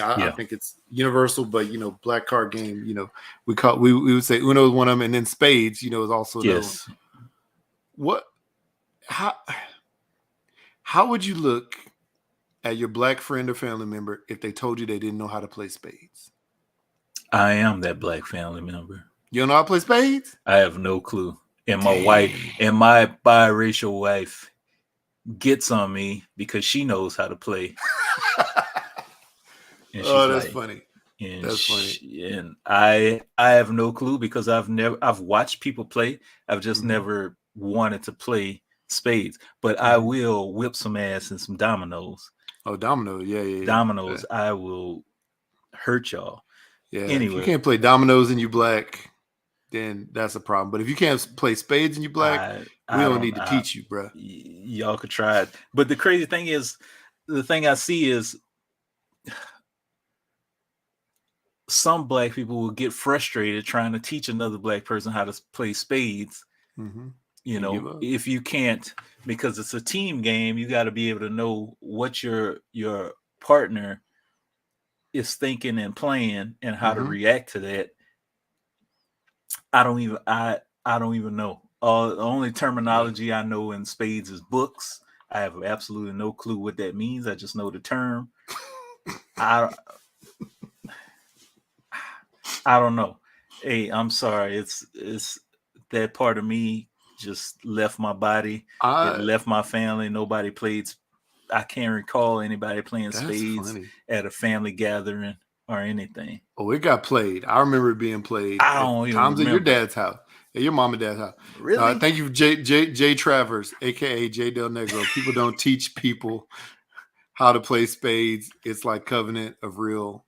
I think it's universal, but, you know, black card game, you know, we would say Uno is one of them. And then spades, you know, is also Yes. How would you look at your black friend or family member if they told you they didn't know how to play spades? I am that black family member. You don't know how to play spades? I have no clue. And my wife and my biracial wife gets on me because she knows how to play. And Oh, that's funny. And That's funny. And I have no clue because I've watched people play. I've just never wanted to play spades. But I will whip some ass in some dominoes. Oh, dominoes. Yeah. Dominoes, Yeah. I will hurt y'all. Yeah. Anyway. If you can't play dominoes and you black, then that's a problem. But if you can't play spades and you black, we don't need to teach you, bro. Y'all could try it. But the crazy thing is, the thing I see is some black people will get frustrated trying to teach another black person how to play spades. Mm-hmm. You know, if you can't, because it's a team game, you got to be able to know what your partner is thinking and playing and how to react to that. I don't even know. The only terminology I know in spades is books. I have absolutely no clue what that means. I just know the term. I don't know. Hey, I'm sorry. It's that part of me just left my body. It left my family. Nobody played. I can't recall anybody playing spades at a family gathering or anything. Oh, it got played. I remember it being played. I don't even times remember. At your dad's house. At your mom and dad's house. Really? Thank you, Jay Travers, a.k.a. J Del Negro. People don't teach people how to play spades. It's like Covenant of Real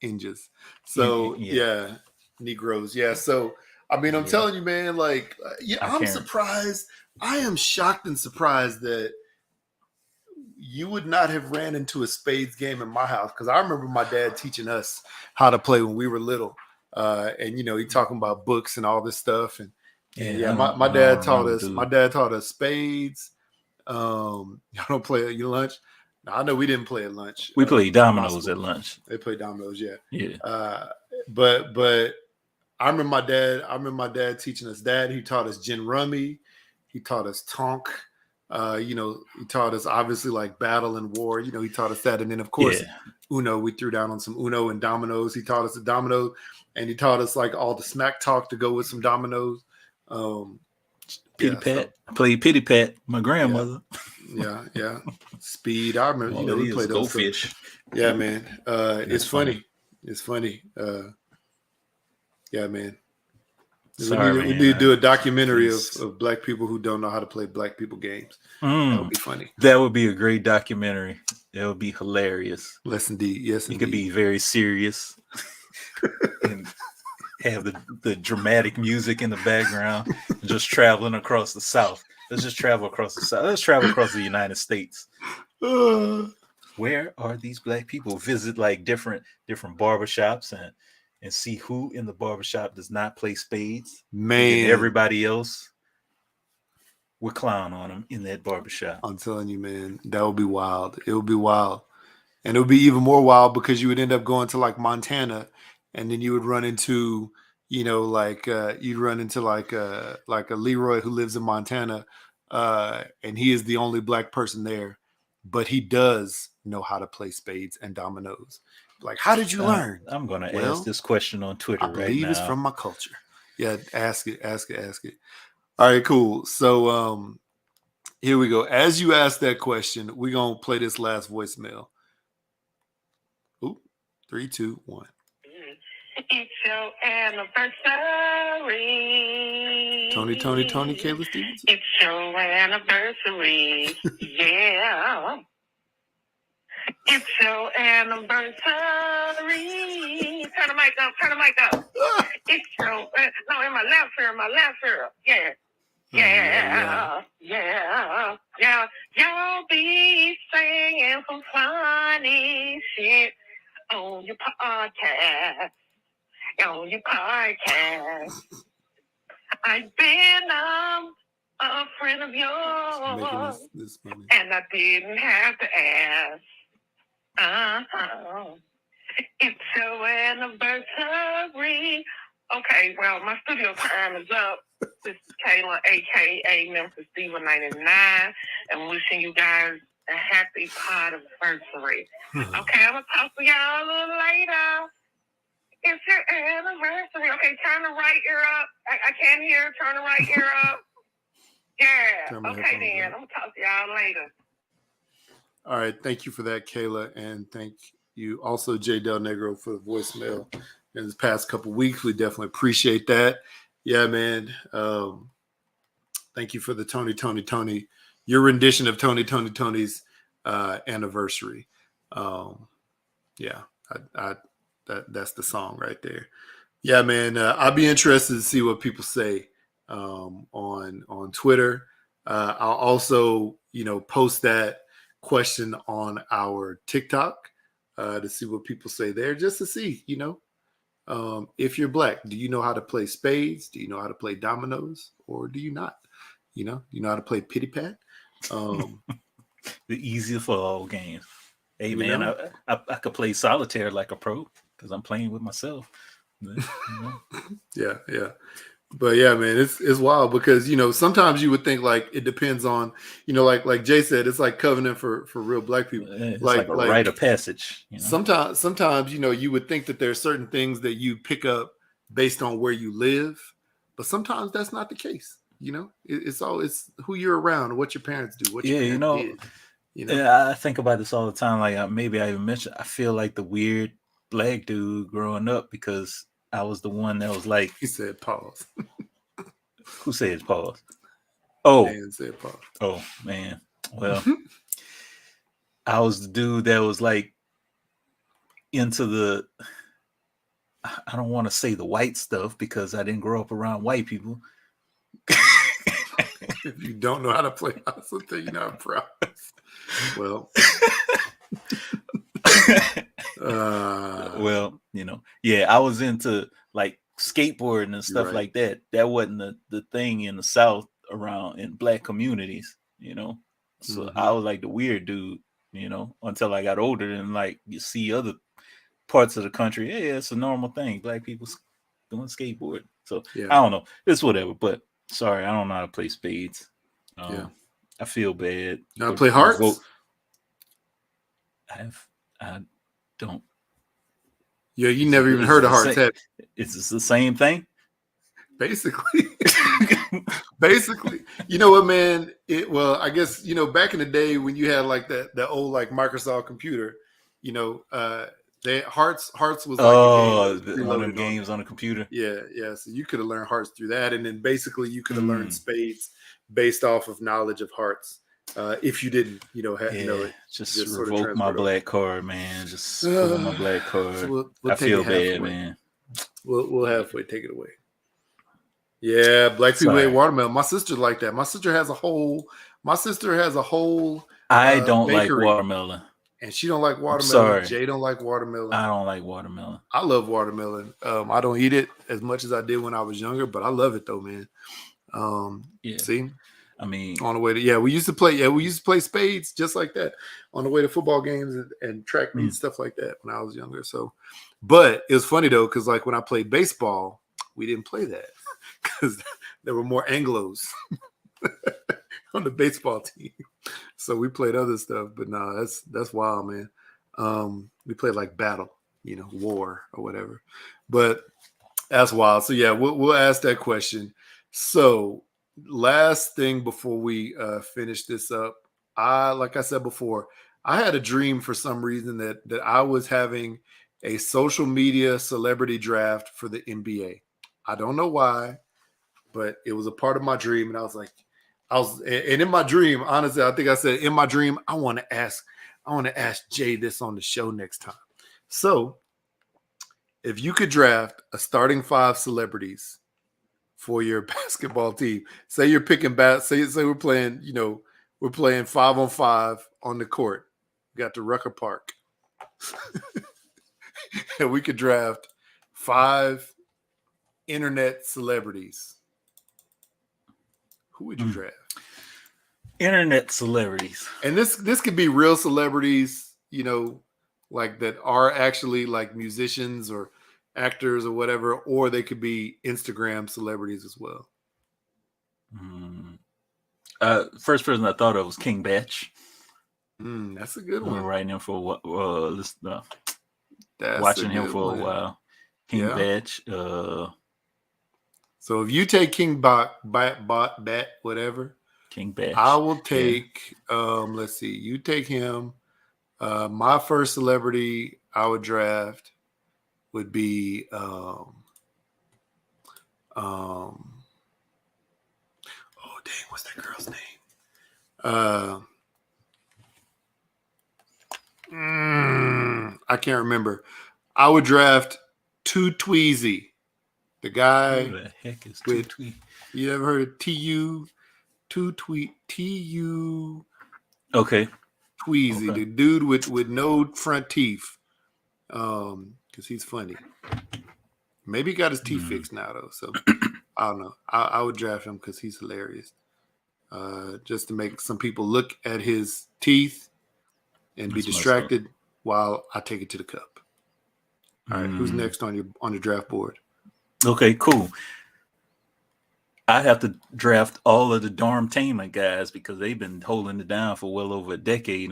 Injas. So, yeah. Negroes. Yeah. So, I mean, I'm telling you, man, like, I'm surprised. I am shocked and surprised that you would not have ran into a spades game in my house, because I remember my dad teaching us how to play when we were little. And, you know, he talking about books and all this stuff. And my dad taught us. My dad taught us spades. Y'all don't play at your lunch. Now, I know we didn't play at lunch. We played dominoes at lunch. They played dominoes, yeah. Yeah. But I remember my dad teaching us that. He taught us gin rummy. He taught us tonk. You know, he taught us obviously like battle and war. You know, he taught us that. And then of course, Uno, we threw down on some Uno and dominoes. He taught us the dominoes, and he taught us like all the smack talk to go with some dominoes. Pity pat. I played pity pat. My grandmother. Yeah. Speed. I remember. You know, we played those. Goldfish. Yeah, man. It's funny. It's funny. Yeah, man. Sorry, we need to do a documentary Please. of black people who don't know how to play black people games. That Mm, would be funny. that would be a great documentary. That would be hilarious. Yes, indeed. Yes, It indeed. could be very serious and have the dramatic music in the background, and just traveling across the South. Let's just travel across the South. Let's travel across the United States. Where are these black people? Visit like different barbershops and see who in the barbershop does not play spades. Man, And everybody else would clown on them in that barbershop. I'm telling you, man, that would be wild. It would be wild. And it would be even more wild because you would end up going to like Montana, and then you would run into, you'd run into like a Leroy who lives in Montana, and he is the only black person there, but he does know how to play spades and dominoes. Like, how did you learn? I'm going to ask this question on Twitter I right believe now. it's from my culture. Yeah, ask it. All right, cool. So here we go. As you ask that question, we're going to play this last voicemail. Ooh, 3, 2, 1. It's your anniversary. Tony, Kayla Stevenson. It's your anniversary. Yeah. It's your anniversary. Turn the mic up. It's your, no, in my left ear. Yeah. Yeah. Y'all be singing some funny shit on your podcast. I've been a friend of yours, Making this funny. and I didn't have to ask. It's your anniversary. Okay, well, my studio time is up. This is Kayla, a.k.a. Memphis Diva 99, and wishing you guys a happy pod-anniversary. Okay, I'm going to talk to y'all a little later. It's your anniversary. Okay, turn the right ear up. I can't hear. Turn the right ear up. Yeah. Okay, then. I'm going to talk to y'all later. All right. Thank you for that, Kayla. And thank you also, J. Del Negro, for the voicemail in this past couple weeks. We definitely appreciate that. Yeah, man. Thank you for the Tony, your rendition of Tony's anniversary. Yeah, that's the song right there. Yeah, man. I'll be interested to see what people say on Twitter. I'll also, post that question on our TikTok to see what people say there, just to see, if you're black, do you know how to play spades? Do you know how to play dominoes, or do you not? You know how to play pity pat? The easiest for all games. Hey, man, I could play solitaire like a pro because I'm playing with myself. Yeah. But yeah, man, it's wild because, sometimes you would think like it depends on, like Jay said, it's like covenant for real black people. It's like a rite of passage. Sometimes, you would think that there are certain things that you pick up based on where you live, but sometimes that's not the case. It's who you're around, what your parents do, what your parents did. Yeah, I think about this all the time. Like maybe I even mentioned, I feel like the weird black dude growing up because I was the one that was like. He said pause. Who said pause? Oh, man said pause. Oh man. Well, I was the dude that was like into the. I don't want to say the white stuff because I didn't grow up around white people. If you don't know how to play house, I'll tell you not proud. Well, I was into like skateboarding and stuff like that. That wasn't the thing in the South around in black communities, So I was like the weird dude, until I got older and like you see other parts of the country. Yeah, it's a normal thing. Black people doing skateboard. So I don't know. It's whatever. But sorry, I don't know how to play spades. I feel bad. You know how to play hearts? I don't. Yeah, you never even heard of hearts. It's the same thing. Basically. You know what, man? I guess, back in the day when you had like that old like Microsoft computer, Hearts was like a game that was one of them preloaded games on the computer. Yeah. So you could have learned hearts through that, and then basically you could have learned spades based off of knowledge of hearts. If you didn't, know it. Just sort of revoke my transferred over. black card, man. Just pull my black card. So I feel bad, man. We'll halfway take it away. Yeah, black people hate watermelon. My sister like that. My sister has a whole. I don't bakery, like watermelon, and she don't like watermelon. Sorry. Jay don't like watermelon. I don't like watermelon. I love watermelon. I don't eat it as much as I did when I was younger, but I love it though, man. See, I mean, on the way to we used to play spades just like that on the way to football games and track meets, stuff like that when I was younger. So, but it was funny though, because like when I played baseball, we didn't play that because there were more Anglos on the baseball team. So we played other stuff, but no, that's wild, man. We played like battle, war or whatever, but that's wild. So yeah, we'll ask that question. So last thing before we finish this up, like I said before, I had a dream for some reason that I was having a social media celebrity draft for the NBA. I don't know why, but it was a part of my dream, and and in my dream, honestly, I think I said in my dream, I want to ask Jay this on the show next time. So, if you could draft a starting 5 celebrities for your basketball team, say you're picking say we're playing, we're playing 5-on-5 on the court. We got the Rucker Park, and we could draft 5 internet celebrities. Who would you draft? Internet celebrities. And this could be real celebrities, like that are actually like musicians or actors or whatever, or they could be Instagram celebrities as well. First person I thought of was King Batch. That's a good I've one. been writing him for watching him for a while. King Batch. So if you take King Bat, whatever, King Batch, I will take. Let's see. You take him. My first celebrity I would draft would be. Oh dang! What's that girl's name? I can't remember. I would draft Too Tweezy. The guy. Who the heck is Too Tweet? You ever heard of Too Tweet? T-U. Okay. Tweezy, the dude with no front teeth. Because he's funny. Maybe he got his teeth fixed now though. So I don't know. I would draft him because he's hilarious. Just to make some people look at his teeth and be distracted while I take it to the cup. All right, who's next on your draft board? Okay, cool. I have to draft all of the Dormtainment guys because they've been holding it down for well over a decade.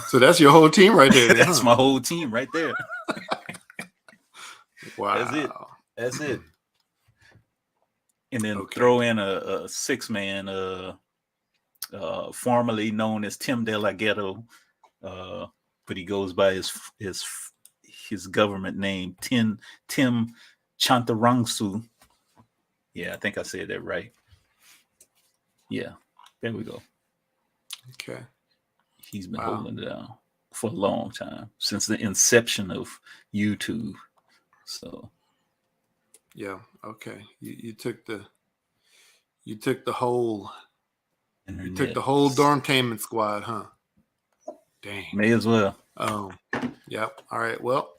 So that's your whole team right there. That's my whole team right there. Wow. That's it. And then throw in a 6-man, formerly known as Tim De La Ghetto, but he goes by his government name, Tim Chantarangsu. Yeah, I think I said that right. Yeah, there we go. Okay. He's been holding it down for a long time, since the inception of YouTube. So yeah, okay. You took the whole Dormtainment squad, huh? Dang. May as well. Yep. All right. Well,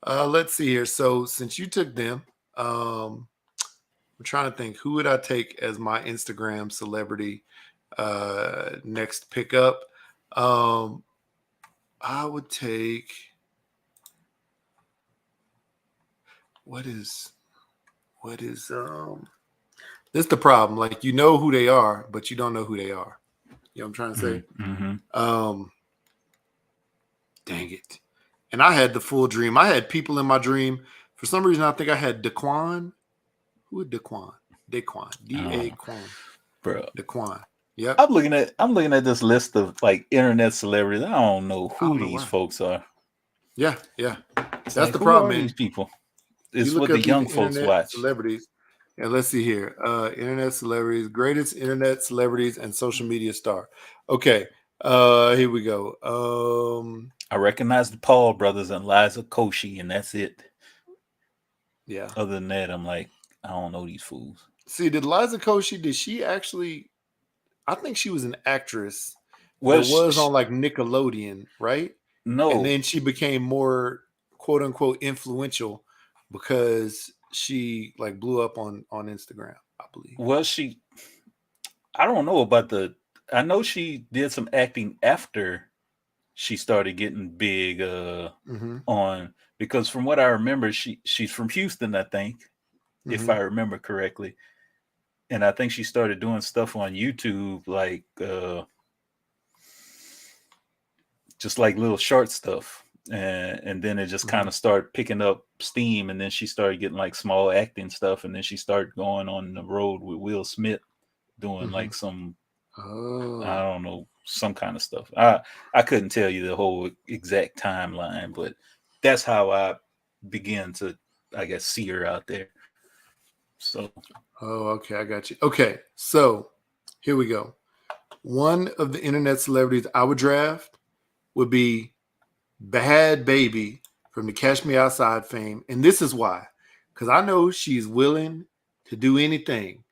let's see here. So since you took them, I'm trying to think, who would I take as my Instagram celebrity next pickup? I would take what is this is the problem. Like, you know who they are, but you don't know who they are. You know what I'm trying to say? Mm-hmm. Dang it. And I had the full dream. I had people in my dream. For some reason, I think I had Daquan. Who is Daquan? Daquan. D-A-Quan. Bro. Daquan. Yep. I'm looking at this list of like internet celebrities. I don't know who these folks are. Yeah. It's That's like, the who problem, are man. these people? You It's look what up the these young folks internet watch. celebrities. And let's see here. Internet celebrities, greatest internet celebrities and social media star. Okay. Here we go. I recognize the Paul brothers and Liza Koshy, and that's it. Yeah. Other than that, I'm like, I don't know these fools. See, did Liza Koshy, did she actually, I think she was an actress Well, that was on like Nickelodeon, right? no, And then she became more quote unquote influential because she like blew up on Instagram, I believe. well, I don't know about I know she did some acting after she started getting big Mm-hmm. on, because from what I remember, she's from Houston, I think, if I remember correctly. And I think she started doing stuff on YouTube, like just like little short stuff. And then it just kind of started picking up steam. And then she started getting like small acting stuff. And then she started going on the road with Will Smith doing like some, I don't know, some kind of stuff. I couldn't tell you the whole exact timeline, but that's how I began to, I guess, see her out there. So. Oh, okay. I got you. Okay. So here we go. One of the internet celebrities I would draft would be Bad Baby from the Cash Me Outside fame. And this is why. Because I know she's willing to do anything.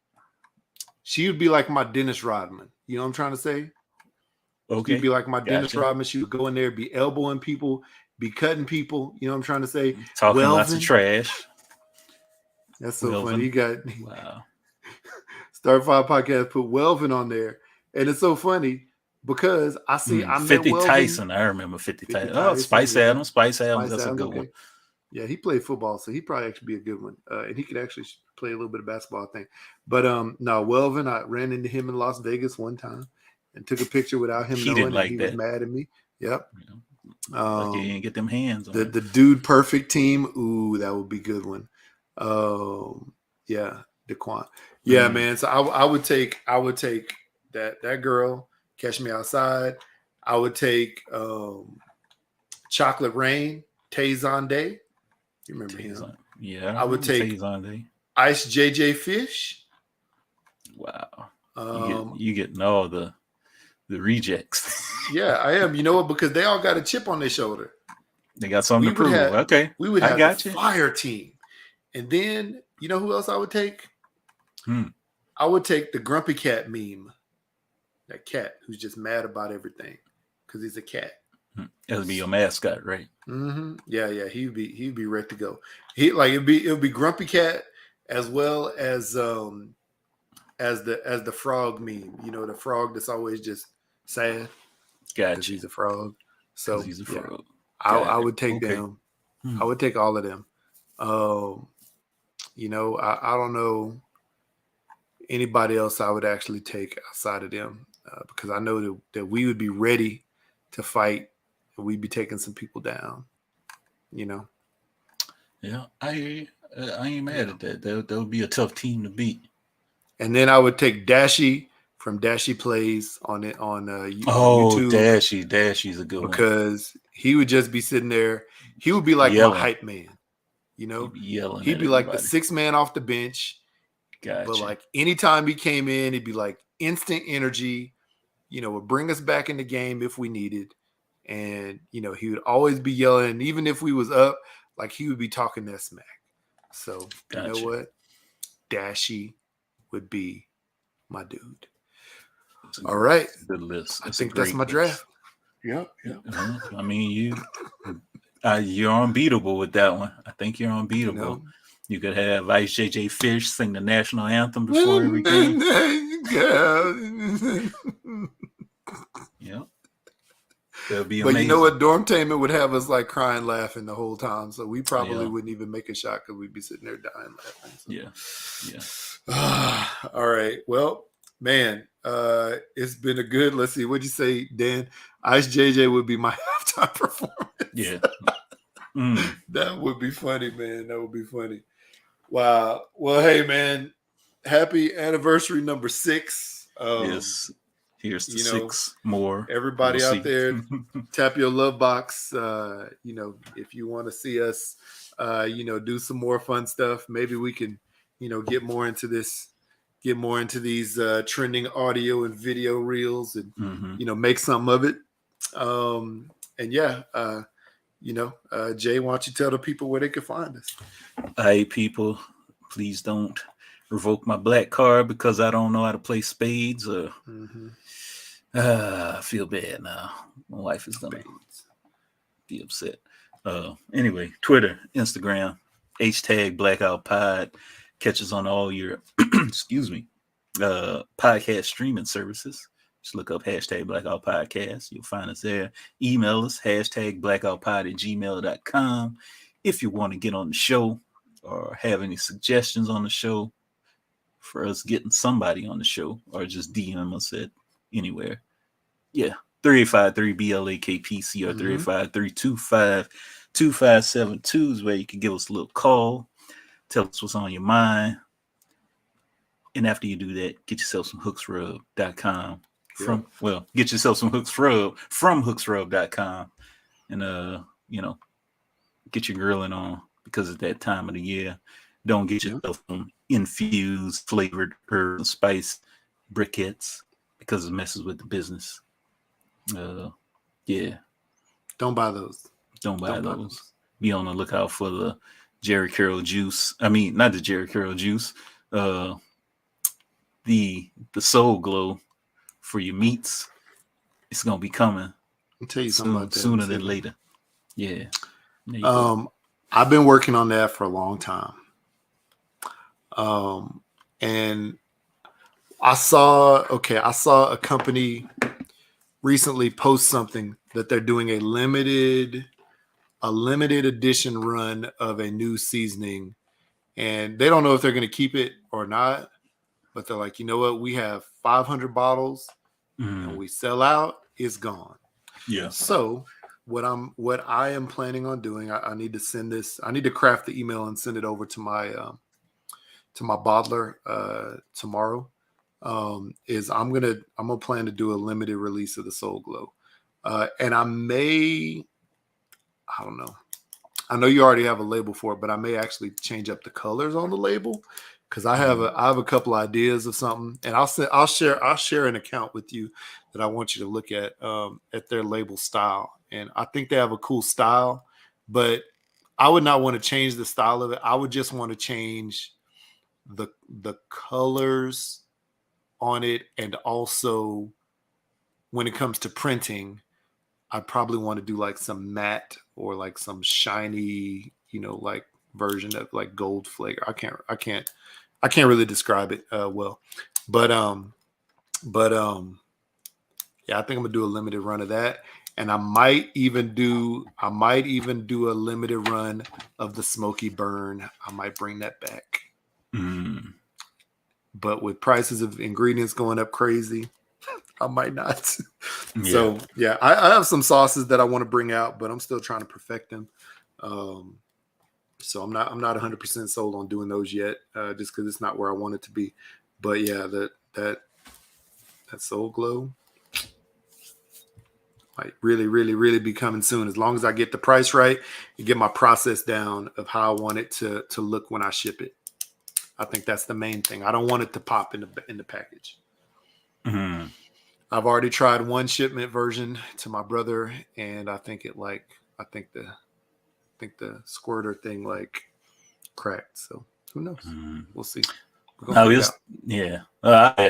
She would be like my Dennis Rodman. You know what I'm trying to say? Okay. She'd be like my Dennis Gotcha. Rodman. She would go in there, be elbowing people, be cutting people. You know what I'm trying to say? Talking lots of trash. That's so Wildman. funny. You got wow. Star 5 Podcast put Wildman on there. And it's so funny because I see I 50 met Wildman. Tyson. I remember 50 Tyson. Oh, Spice Adams. Spice Adams. That's a good one. Yeah, he played football, so he'd probably actually be a good one. And he could actually play a little bit of basketball, I think. But no, Wildman, I ran into him in Las Vegas one time and took a picture without him knowing, didn't like and he that. was mad at me. Yep. Like you didn't get them hands on the Dude Perfect team. Ooh, that would be a good one. Yeah, Daquan. Yeah, man. So I would take that girl, Catch Me Outside. I would take Chocolate Rain, Tayson Day. You remember him? Yeah. I would take Ice JJ Fish. Wow. You getting all the rejects. Yeah, I am. You know what? Because they all got a chip on their shoulder. They got something to prove. Okay. We would have a fire team. And then, you know who else I would take? I would take the Grumpy Cat meme. That cat who's just mad about everything because he's a cat. That would be your mascot, right? Mm-hmm. Yeah. He'd be ready to go. It would be Grumpy Cat as well as the frog meme. You know, the frog that's always just sad. Gotcha. He's a frog. So he's a frog. I would take them. I would take all of them. You know, I don't know anybody else I would actually take outside of them because I know that we would be ready to fight and we'd be taking some people down, you know? Yeah, I ain't mad at that. That would be a tough team to beat. And then I would take Dashy from Dashy Plays on YouTube. Dashy's a good one. Because he would just be sitting there. He would be like my hype man. You know? He'd be like the sixth man off the bench. Gotcha. But like anytime he came in, he'd be like instant energy, you know, would bring us back in the game if we needed. And, you know, he would always be yelling. Even if we was up, like he would be talking that smack. So, You know what? Dashy would be my dude. All right. Good list. I think that's my draft. Yep. I mean, you're unbeatable with that one. I think you're unbeatable. You know? You could have Ice JJ Fish sing the national anthem before every game. Yep. That'd be amazing. But you know what? Dormtainment would have us like crying, laughing the whole time. So we probably wouldn't even make a shot because we'd be sitting there dying laughing. So. Yeah. All right. Well, man, it's been a good, let's see, what'd you say, Dan? Ice JJ would be my halftime performance. Yeah. That would be funny, man. That would be funny. Wow. Well, hey, man, happy anniversary number 6. Yes. Here's to You know, 6 more. everybody We'll out see. there, tap your love box. You know, if you want to see us, you know, do some more fun stuff, maybe we can, you know, get more into these trending audio and video reels and, Mhm. you know, make something of it. And yeah, you know, Jay, why don't you tell the people where they can find us? Hey, people, please don't revoke my black card because I don't know how to play spades. I feel bad now. My wife is gonna be upset. Anyway, Twitter, Instagram, #Blackout Pod. Catch us on all your excuse me podcast streaming services. Just look up #Blackout Podcast. You'll find us there. Email us #blackoutpod@gmail.com. If you want to get on the show or have any suggestions on the show for us getting somebody on the show, or just DM us at anywhere. Yeah, 3853-BLAKPC or 3853-255-2572 is where you can give us a little call. Tell us what's on your mind. And after you do that, get yourself some hooksrub.com. Get yourself some hooksrub from hooksrub.com. And, you know, get your grilling on because it's that time of the year. Don't get yourself some infused, flavored herb and spice briquettes because it messes with the business. Yeah. Don't buy those. Be on the lookout for the Jerry Curl juice. I mean, not the Jerry Curl juice. The Soul Glow for your meats. It's gonna be coming. I'll tell you something about that sooner than later. Yeah. I've been working on that for a long time. And I saw a company recently post something that they're doing a limited edition run of a new seasoning, and they don't know if they're going to keep it or not, but they're like, you know what, we have 500 bottles and we sell out, it's gone. Yeah. So what I am planning on doing, I need to craft the email and send it over to my bottler tomorrow. Is I'm gonna plan to do a limited release of the Soul Glow, and I don't know. I know you already have a label for it, but I may actually change up the colors on the label because I have a couple ideas of something, and I'll share an account with you that I want you to look at their label style, and I think they have a cool style, but I would not want to change the style of it. I would just want to change the colors on it, and also when it comes to printing, I probably want to do like some matte or like some shiny, you know, like version of like gold flavor. I can't really describe it well, but yeah, I think I'm gonna do a limited run of that, and I might even do a limited run of the Smoky Burn. I might bring that back. But with prices of ingredients going up crazy, I might not. Yeah. So yeah, I have some sauces that I want to bring out, but I'm still trying to perfect them. So I'm not 100% sold on doing those yet, just because it's not where I want it to be. But yeah, that Soul Glow might really be coming soon. As long as I get the price right and get my process down of how I want it to look when I ship it. I think that's the main thing. I don't want it to pop in the package. I've already tried one shipment version to my brother, and I think the squirter thing like cracked. So who knows? We'll see. I'll ask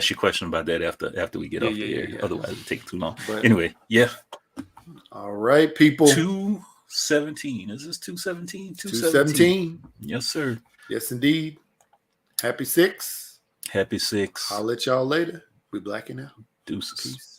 you a question about that after we get off the air. Otherwise, it'll take too long. But anyway, yeah. All right, people. 217. Is this 217? 217. Yes, sir. Yes, indeed. Happy 6. Happy 6. I'll let y'all later. We blacking out. Deuces. Peace.